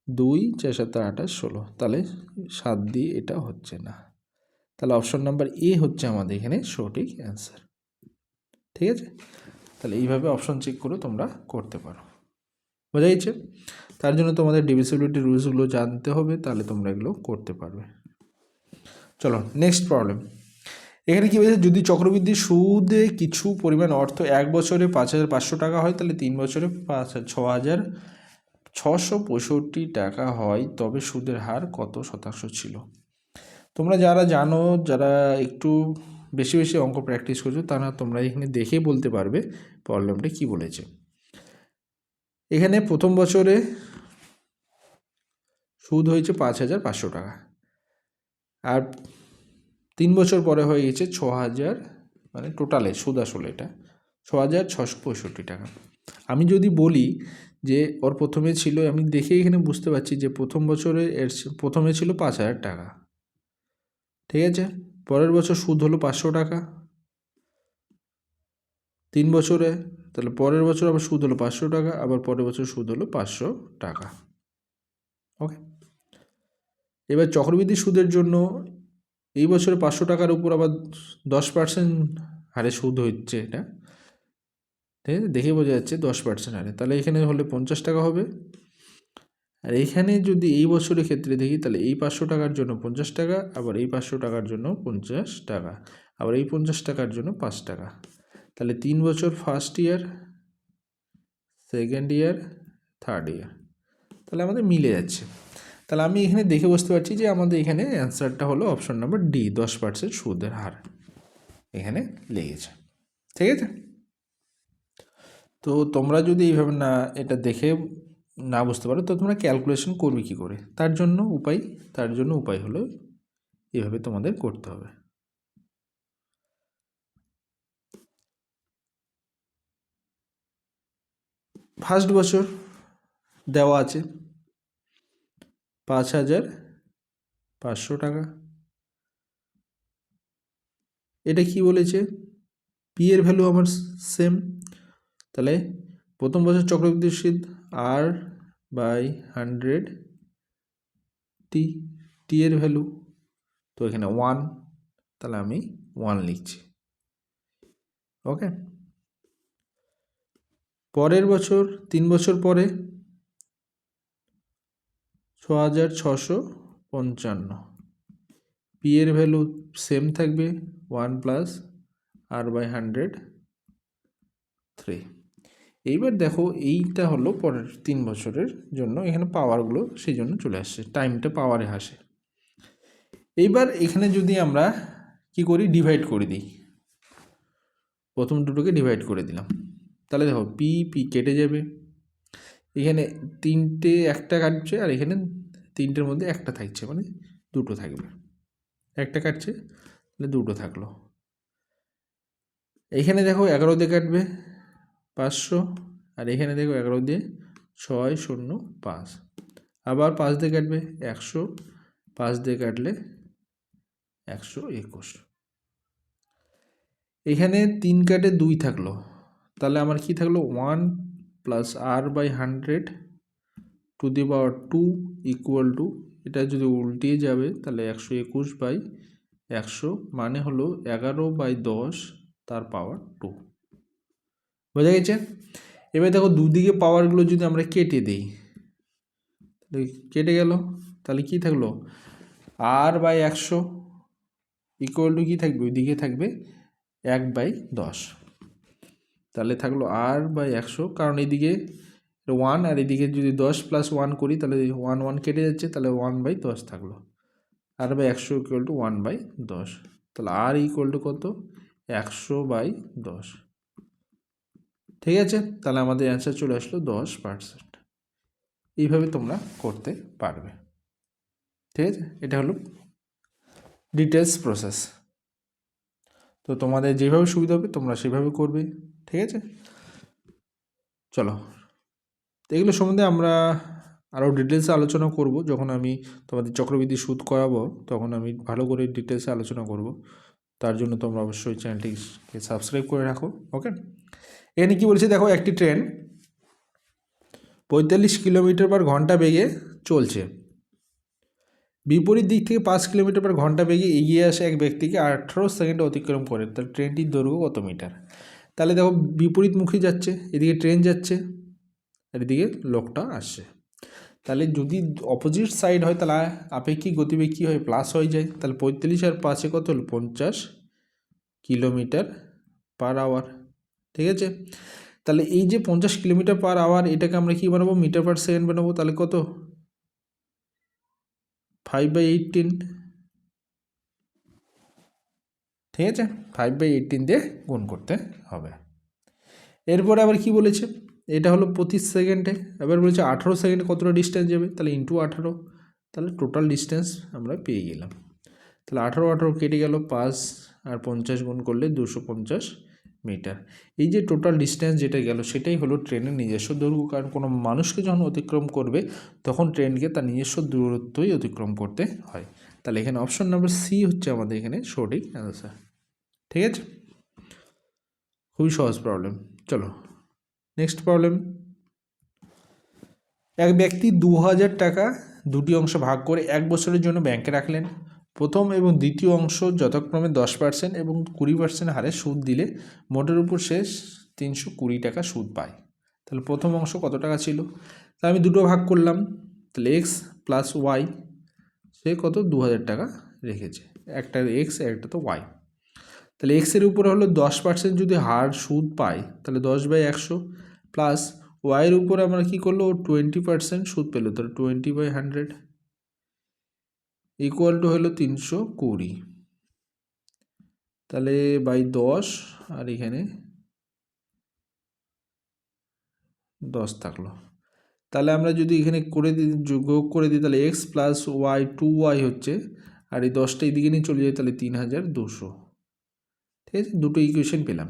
2 4 7 28, 16। তাহলে 7 দিয়ে এটা হচ্ছে না। তাহলে অপশন নাম্বার এ হচ্ছে আমাদের এখানে সঠিক অ্যান্সার। ঠিক আছে, তাহলে এইভাবে অপশন চেক করে তোমরা করতে পারো। বোঝা গেছে? তার জন্য তোমাদের ডিভিসিবিলিটি রুলসগুলো জানতে হবে, তাহলে তোমরা এগুলো করতে পারবে। চলো নেক্সট প্রবলেম। এখানে কী বলছে, যদি চক্রবৃদ্ধি সুদে কিছু পরিমাণ অর্থ 1 বছরে 5,500 টাকা হয়, তাহলে 3 বছরে 6,665 টাকা হয়, তবে সুদের হার কত শতাংশ ছিল? তোমরা যারা জানো, যারা একটু বেশি বেশি অঙ্ক প্র্যাকটিস করছো, তারা তোমরা এখানে দেখে বলতে পারবে প্রবলেমটা কি বলেছে। এখানে প্রথম বছরে সুদ হয়েছে 5,500 টাকা, আর 3 বছর পরে হয়ে গেছে 6,000, মানে টোটালে সুদ আসলে এটা 6,665 টাকা। আমি যদি বলি যে ওর প্রথমে ছিল, আমি দেখে এখানে বুঝতে পারছি যে প্রথম বছরে প্রথমে ছিল 5,000 টাকা, ঠিক আছে, পরের বছর সুদ হলো 500 টাকা 3 বছরে, তাহলে পরের বছর আবার সুদ হলো 500 টাকা, আবার পরের বছর সুদ হলো 500 টাকা। ওকে, এবার চক্রবৃদ্ধি সুদের জন্য এই বছরে 500 টাকার উপর আবার 10% হারে সুদ হচ্ছে, এটা ঠিক আছে, দেখে বোঝা যাচ্ছে 10% হারে। তাহলে এখানে হলে 50 টাকা হবে। আর এখানে যদি এই বছরের ক্ষেত্রে দেখি, তাহলে এই 500 টাকার জন্য 50 টাকা, আবার এই 500 টাকার জন্য 50 টাকা, আবার এই 50 টাকার জন্য 5 টাকা। তাহলে 3 বছর first year, second year, third year, তাহলে আমাদের মিলে যাচ্ছে। তাহলে আমি এখানে দেখে বুঝতে পারছি যে আমাদের এখানে অ্যান্সারটা হলো অপশন নাম্বার ডি, 10% সুদের হার এখানে লেগেছে। ঠিক আছে, তো তোমরা যদি এইভাবে না এটা দেখে না বুঝতে পারো, তো তোমরা ক্যালকুলেশন করবে কি করে? তার জন্য উপায় হলো এভাবে তোমাদের করতে হবে। ফার্স্ট বছর দেওয়া আছে 5,500 টাকা, এটা কি বলেছে, পি এর ভ্যালু আমার সেম, তাহলে প্রথম বছর চক্রবৃদ্ধি সুদ R/100, টি এর ভ্যালু তো এখানে 1, তাহলে আমি 1 লিখছি। ওকে, পরের বছর 3 বছর পরে 6,655, পি এর ভ্যালু সেম থাকবে 1 প্লাস R/100, 3। এইবার দেখো এইটা হলো পরের 3 বছরের জন্য, এখানে পাওয়ারগুলো সেই জন্য চলে আসছে, টাইমটা পাওয়ারে আসে। এইবার এখানে যদি আমরা কি করি, ডিভাইড করে দিই, প্রথম দুটোকে ডিভাইড করে দিলাম, তাহলে দেখো পি কেটে যাবে, এখানে 3টে একটা কাটছে, আর এখানে 3টের মধ্যে একটা থাকছে, মানে 2টো থাকবে, একটা কাটছে তাহলে 2টো থাকলো। এখানে দেখো 11 দিয়ে কাটবে 500, আর এখানে দেখো 11 দিয়ে 605, আবার 5 দিয়ে কাটবে 100, 5 দিয়ে কাটলে 121, এখানে 3 কাটে 2 থাকলো, তাহলে আমার কি থাকলো 1 plus R/100 to the power 2 equal to, এটা যদি উল্টিয়ে যাবে তাহলে 121/100, মানে হলো 11/10 তার পাওয়ার 2। বোঝা গেছে? এবার দেখো দুদিকে পাওয়ারগুলো যদি আমরা কেটে দিই, কেটে গেল, তাহলে কি থাকলো R/100 ইকুয়াল টু কী থাকবে, ওইদিকে থাকবে 1/10, তাহলে থাকলো R/100, কারণ এইদিকে 1 আর এদিকে যদি 10 + 1 করি, তাহলে 1 1 কেটে যাচ্ছে, তাহলে 1/10 থাকলো, r/100 ইকুয়াল টু 1/10। তাহলে r ইকুয়াল টু কত? 100/10। ঠিক আছে, তাহলে আমাদের অ্যান্সার চলে আসলো 10%। এইভাবে তোমরা করতে পারবে। ঠিক আছে, এটা হলো ডিটেলস প্রসেস। তো তোমাদের যেভাবে সুবিধা হবে তোমরা সেভাবে করবে। ঠিক আছে, চলো, এগুলো সম্বন্ধে আমরা আরও ডিটেলসে আলোচনা করব। যখন আমি তোমাদের চক্রবৃদ্ধি সুদ করাবো তখন আমি ভালো করে ডিটেলসে আলোচনা করব। তার জন্য তোমরা অবশ্যই চ্যানেলটিকে সাবস্ক্রাইব করে রাখো। ওকে, এখানে কী বলছে দেখো, একটি ট্রেন 45 কিলোমিটার/ঘন্টা বেগে চলছে। বিপরীত দিক থেকে 5 কিলোমিটার/ঘন্টা বেগে এগিয়ে আসে এক ব্যক্তিকে 18 সেকেন্ডে অতিক্রম করে। তাহলে ট্রেনটির দৈর্ঘ্য কত মিটার? তাহলে দেখো, বিপরীতমুখী যাচ্ছে, এদিকে ট্রেন যাচ্ছে আর এদিকে লোকটা আসছে। তাহলে যদি অপোজিট সাইড হয় তাহলে আপেক্ষিক গতিবেগ কী হয়? প্লাস হয়ে যায়। তাহলে 45 আর 5 কত হলো? 50 কিলোমিটার/আওয়ার। ঠিক আছে, তাহলে এই যে 50 কিলোমিটার/আওয়ার এটাকে আমরা কী বানাবো? মিটার/সেকেন্ড বানাবো। তাহলে কত? 5/18। ঠিক আছে, 5/18 দিয়ে গুণ করতে হবে। এরপরে আবার কি বলেছে? এটা হলো প্রতি সেকেন্ডে। এবার বলেছে 18 সেকেন্ডে কতটা ডিস্টেন্স যাবে? তাহলে ইন্টু 18। তাহলে টোটাল ডিস্টেন্স আমরা পেয়ে গেলাম। তাহলে 18 কেটে গেল, 5 আর 50 গুণ করলে 250 মিটার। এই যে টোটাল ডিস্টেন্স যেটা গেল সেটাই হলো ট্রেনের নিজস্ব দৈর্ঘ্য। কারণ কোনো মানুষকে যখন অতিক্রম করবে তখন ট্রেনকে তার নিজস্ব দূরত্বই অতিক্রম করতে হয়। তাহলে এখানে অপশন নাম্বার সি হচ্ছে আমাদের এখানে সঠিক অ্যান্সার। ঠিক আছে, খুবই সহজ প্রবলেম। চলো নেক্সট প্রবলেম। এক ব্যক্তি 2000 টাকা দুটি অংশ ভাগ করে 1 বছরের জন্য ব্যাংকে রাখলেন। প্রথম এবং দ্বিতীয় অংশ যথাক্রমে 10% এবং 20% হারে সুদ দিলে মোটের উপর শেষ 320 টাকা সুদ পায়। তাহলে প্রথম অংশ কত টাকা ছিল? তাহলে আমি দুটো ভাগ করলাম, তাহলে এক্স প্লাস ওয়াই, সে কত? 2000 টাকা রেখেছে। একটা এক্স একটা তো ওয়াই। তাহলে এক্সের উপরে হলো 10% যদি হার সুদ পায় তাহলে 10/100 প্লাস ওয়াইয়ের উপরে আমরা কী করলো? 20% সুদ পেলো, তাহলে 20/100 ইকুয়াল টু হলো 320। তাহলে বাই 10 আর এখানে 10 থাকলো। তাহলে আমরা যদি এখানে করে দিই, যোগ করে দিই, তাহলে এক্স প্লাস ওয়াই 2y হচ্ছে, আর এই 10টা এদিকে নিয়ে চলে যায়, তাহলে 3200। ঠিক আছে, দুটো ইকুয়েশন পেলাম।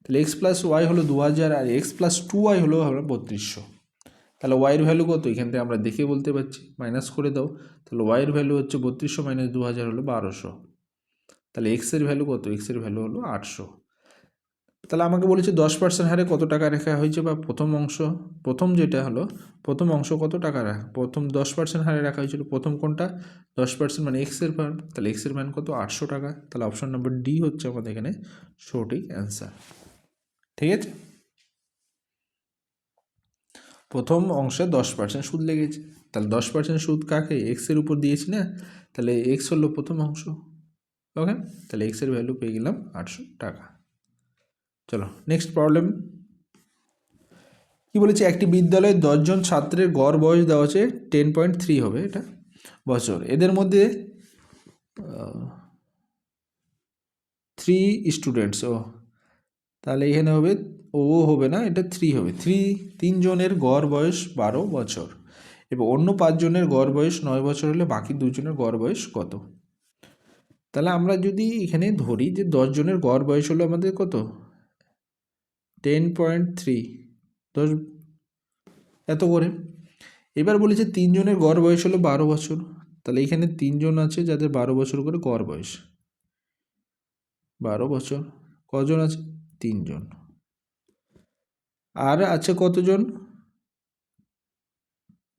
তাহলে এক্স প্লাস ওয়াই হলো 2000 আর এক্স প্লাস 2y হলো আমরা 3200। তাহলে ওয়াইয়ের ভ্যালু কত? এখান থেকে আমরা দেখে বলতে পারছি, মাইনাস করে দাও। তাহলে ওয়াইয়ের ভ্যালু হচ্ছে 3200 মাইনাস 2000 হলো 1200। তাহলে এক্সের ভ্যালু কত? এক্সের ভ্যালু হলো 800। তাহলে আমাকে বলেছে 10% হারে কত টাকা রাখা হয়েছে, বা প্রথম অংশ, প্রথম যেটা হলো প্রথম অংশ কত টাকা রাখা, প্রথম 10% হারে রাখা হয়েছিল। প্রথম কোনটা? 10% মানে এক্সের মান। তাহলে এক্সের মান কত? 800 টাকা। তাহলে অপশন নাম্বার ডি হচ্ছে আমাদের এখানে সঠিক অ্যান্সার। ঠিক আছে, প্রথম অংশে 10% সুদ লেগেছে। তাহলে 10% সুদ কাকে? এক্সের উপর দিয়েছি না, তাহলে এক্স হলো প্রথম অংশ। ওকে, তাহলে এক্সের ভ্যালু পেয়ে গেলাম 800 টাকা। চলো নেক্সট প্রবলেম। কি বলেছে? একটি বিদ্যালয়ে 10 জন ছাত্রের গড় বয়স দেওয়া আছে 10.3 হবে এটা বছর। এদের মধ্যে 3 স্টুডেন্টস, তাহলে এখানে হবে হবে না, এটা 3 হবে। 3 জনের গড় বয়স 12 বছর এবং অন্য 5 জনের গড় বয়স 9 বছর হলে বাকি 2 জনের গড় বয়স কত? তাহলে আমরা যদি এখানে ধরি যে 10 জনের গড় বয়স হলো আমাদের কত? 10.3, 10 এত করে। এবার বলেছে 3 জনের গড় বয়স হলো 12 বছর। তাহলে এখানে 3 জন আছে যাদের 12 বছর করে গড় বয়স, 12 বছর। কজন আছে? 3 জন। আর আছে কতজন?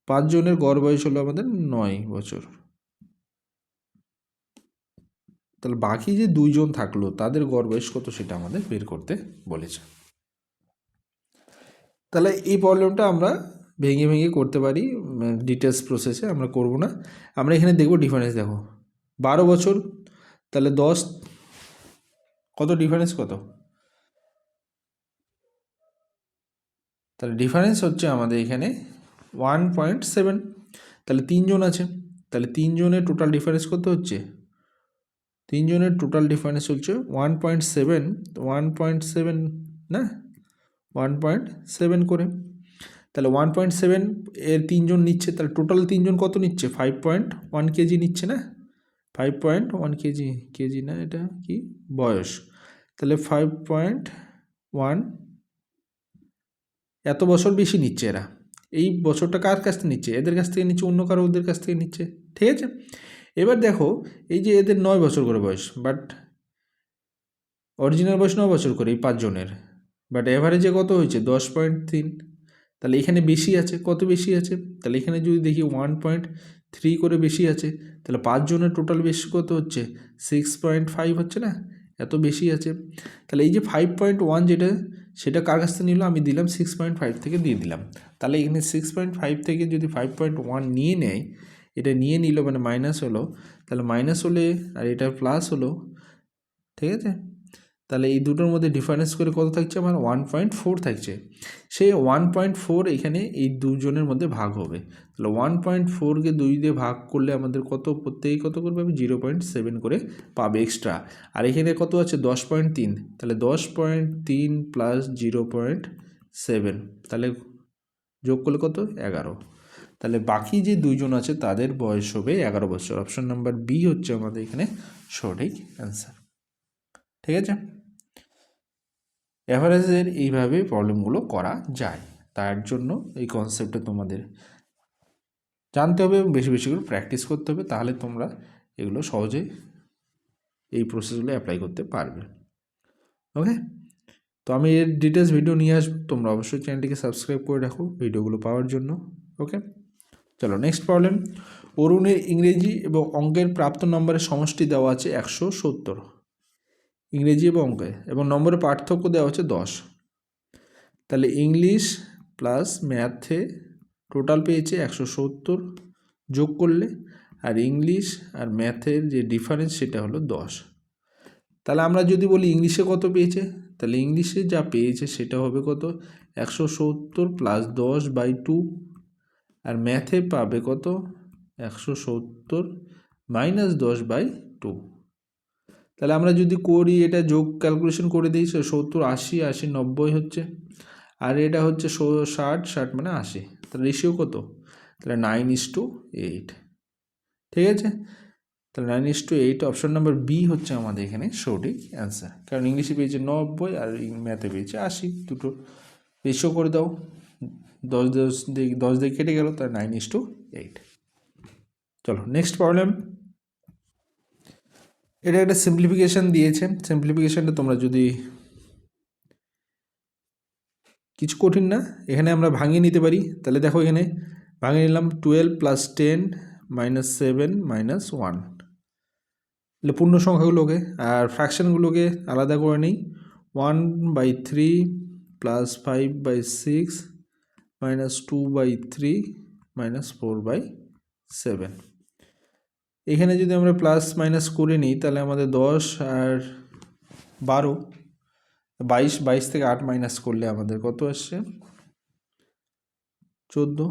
5 জনের গড় বয়স হলো আমাদের 9 বছর। তাহলে বাকি যে 2 জন থাকলো তাদের গড় বয়স কত সেটা আমাদের বের করতে বলেছে। তাহলে এই প্রবলেমটা আমরা ভেঙে ভেঙে করতে পারি, ডিটেলস প্রসেসে আমরা করব না। আমরা এখানে দেখব ডিফারেন্স। দেখো 12 বছর, তাহলে 10 কত? ডিফারেন্স কত? তাহলে ডিফারেন্স হচ্ছে আমাদের এখানে 1.7। তাহলে 3 জন আছে, তাহলে তিনজনের টোটাল ডিফারেন্স কত হচ্ছে? তিনজনের টোটাল ডিফারেন্স হচ্ছে 1.7, 1.7 না, 1.7 করে। তাহলে 1.7 এর তিনজন নিচ্ছে, তাহলে টোটাল তিনজন কত নিচ্ছে? 5.1 কেজি নিচ্ছে না, 5.1 কেজি না, এটা কি বয়স, তাহলে 5.1 এত বছর বেশি নিচ্ছে এরা। এই বছরটা কার কাছ থেকে নিচ্ছে? এদের কাছ থেকে নিচ্ছে, অন্য কারো ওদের কাছ থেকে নিচ্ছে, ঠিক আছে। এবার দেখো এই যে এদের 9 বছর করে বয়স, বাট অরিজিনাল বয়স 9 বছর করে এই পাঁচজনের, বাট অ্যাভারেজে কত হয়েছে? 10.3। তাহলে এখানে বেশি আছে, কত বেশি আছে? তাহলে এখানে যদি দেখি 1.3 করে বেশি আছে, তাহলে পাঁচজনের টোটাল বেশি কত হচ্ছে? 6.5 হচ্ছে না, এত বেশি আছে। তাহলে এই যে 5.1 যেটা, সেটা কার কাছ থেকে নিল? আমি দিলাম 6.5 থেকে দিয়ে দিলাম। তাহলে এখানে 6.5 থেকে যদি 5.1 নিয়ে নেয়, এটা নিয়ে নিল মানে মাইনাস হলো, তাহলে মাইনাস হলে আর এটা প্লাস হলো, ঠিক আছে। তাহলে এই দুটোর মধ্যে ডিফারেন্স করে কত থাকছে আমার? 1.4 থাকছে। সেই 1.4 এখানে এই দুজনের মধ্যে ভাগ হবে। তাহলে 1.4কে 2 দিয়ে ভাগ করলে আমাদের কত, প্রত্যেকেই কত করে পাবে? 0.7 করে পাবে এক্সট্রা। আর এখানে কত আছে? 10.3, তাহলে 10.3 প্লাস 0.7, তাহলে যোগ করলে কত? 11। তাহলে বাকি যে দুইজন আছে তাদের বয়স হবে 11 বছর। অপশন নাম্বার বি হচ্ছে আমাদের এখানে সঠিক অ্যান্সার, ঠিক আছে। অ্যাভারেজের এইভাবে প্রবলেমগুলো করা যায়, তার জন্য এই কনসেপ্টটা তোমাদের জানতে হবে এবং বেশি বেশি করে প্র্যাকটিস করতে হবে, তাহলে তোমরা এগুলো সহজেই এই প্রসেসগুলো অ্যাপ্লাই করতে পারবে। ওকে, তো আমি এর ডিটেলস ভিডিও নিয়ে আসবো, তোমরা অবশ্যই চ্যানেলটিকে সাবস্ক্রাইব করে রাখো ভিডিওগুলো পাওয়ার জন্য। ওকে, চলো নেক্সট প্রবলেম। অরুণের ইংরেজি এবং অঙ্কের প্রাপ্ত নম্বরের সমষ্টি দেওয়া আছে 170, ইংরেজি এবং অঙ্কে, এবং নম্বরের পার্থক্য দেওয়া হচ্ছে 10। তাহলে ইংলিশ প্লাস ম্যাথে টোটাল পেয়েছে 170 যোগ করলে, আর ইংলিশ আর ম্যাথের যে ডিফারেন্স সেটা হলো 10। তাহলে আমরা যদি বলি ইংলিশে কত পেয়েছে, তাহলে ইংলিশে যা পেয়েছে সেটা হবে কত? 170 প্লাস 10/2, আর ম্যাথে পাবে কত? 170 মাইনাস 10/2। তাহলে আমরা যদি করি এটা যোগ ক্যালকুলেশন করে দিই, 70 80 80 90 হচ্ছে, আর এটা হচ্ছে 60 60 মানে 80। তাহলে রেশিও কত? তাহলে 9:8, ঠিক আছে। তাহলে 9:8, অপশন নাম্বার বি হচ্ছে আমাদের এখানে সঠিক অ্যান্সার, কারণ ইংলিশে পেয়েছে 90 আর ম্যাথে পেয়েছে 80, দুটো রেশিও করে দাও, 10 দিয়ে কেটে গেল, তাহলে 9:8। চলো নেক্সট প্রবলেম। এটা একটা সিম্পলিফিকেশান দিয়েছে, সিম্পলিফিকেশানটা তোমরা যদি, কিছু কঠিন না, এখানে আমরা ভাঙিয়ে নিতে পারি। তাহলে দেখো এখানে ভাঙিয়ে নিলাম 12 + 10 - 7 - 1, তাহলে পূর্ণ সংখ্যাগুলোকে, আর ফ্র্যাকশানগুলোকে আলাদা করে নিই। 1/3 + 5/6 - 2/3 - 4/7। এখানে যদি আমরা প্লাস মাইনাস করে নিই, তাহলে আমাদের 10 আর 12, 22 থেকে 8 মাইনাস করলে আমাদের কত আসছে? 14।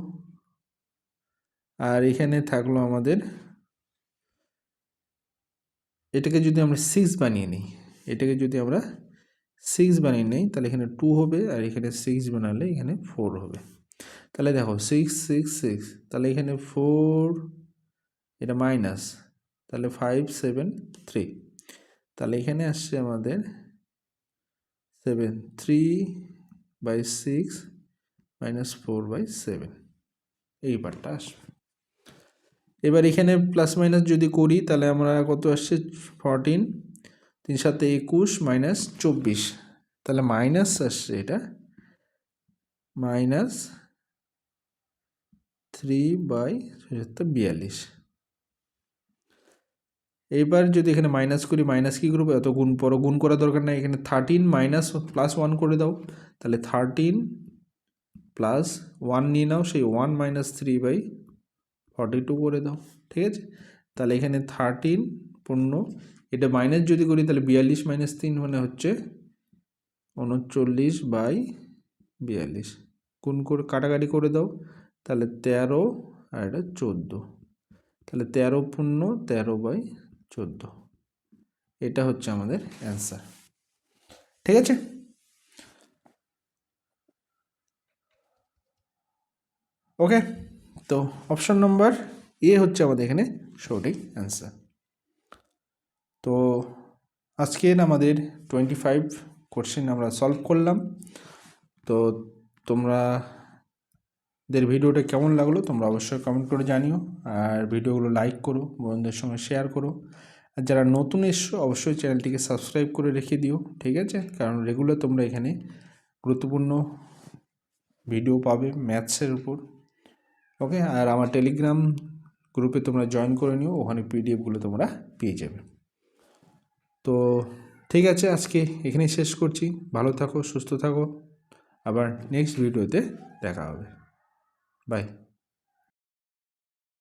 আর এখানে থাকলো আমাদের, এটাকে যদি আমরা 6 বানিয়ে নিই, এটাকে যদি আমরা 6 বানিয়ে নিই, তাহলে এখানে 2 হবে, আর এখানে 6 বানালে এখানে 4 হবে। তাহলে দেখো 6 6 6, তাহলে এখানে 4, এটা মাইনাস, তাহলে 5 7 3, তাহলে এখানে আসছে আমাদের 7 3/6 - 4/7, এই পার্টটা আসবে। এবার এখানে প্লাস মাইনাস যদি করি, তাহলে আমরা কত আসছে? 14, 3 × 7 = 21 - 24, তাহলে মাইনাস আসছে, এটা -3/42। এবার যদি এখানে মাইনাস করি, মাইনাস কী করবো? এত গুণ করা দরকার নাই, এখানে 13 মাইনাস প্লাস 1 করে দাও, তাহলে 13 প্লাস 1 নিয়ে নাও, সেই 1 - 3/42 করে দাও, ঠিক আছে। তাহলে এখানে 13 পূর্ণ, এটা মাইনাস যদি করি তাহলে 42 - 3 মানে হচ্ছে 39/42, গুণ করে কাটাকাটি করে দাও, তাহলে 13 আর এটা 14, তাহলে 13×13/14, এটা হচ্ছে আমাদের অ্যান্সার। ঠিক আছে, ওকে। তো অপশন নম্বর এ হচ্ছে আমাদের এখানে সঠিক অ্যান্সার। তো আজকের আমাদের 25 কোশ্চেন আমরা সলভ করলাম। তো তোমাদের ভিডিওটা কেমন লাগলো তোমরা অবশ্যই কমেন্ট করে জানিও, আর ভিডিওগুলো লাইক করো, বন্ধুদের সঙ্গে শেয়ার করো, আর যারা নতুন এসছো অবশ্যই চ্যানেলটিকে সাবস্ক্রাইব করে রেখে দিও। ঠিক আছে, কারণ রেগুলার তোমরা এখানে গুরুত্বপূর্ণ ভিডিও পাবে ম্যাথসের উপর। ওকে, আর আমার টেলিগ্রাম গ্রুপে তোমরা জয়েন করে নিও, ওখানে পিডিএফগুলো তোমরা পেয়ে যাবে। তো ঠিক আছে, আজকে এখানেই শেষ করছি। ভালো থাকো, সুস্থ থাকো, আবার নেক্সট ভিডিওতে দেখা হবে। বাই।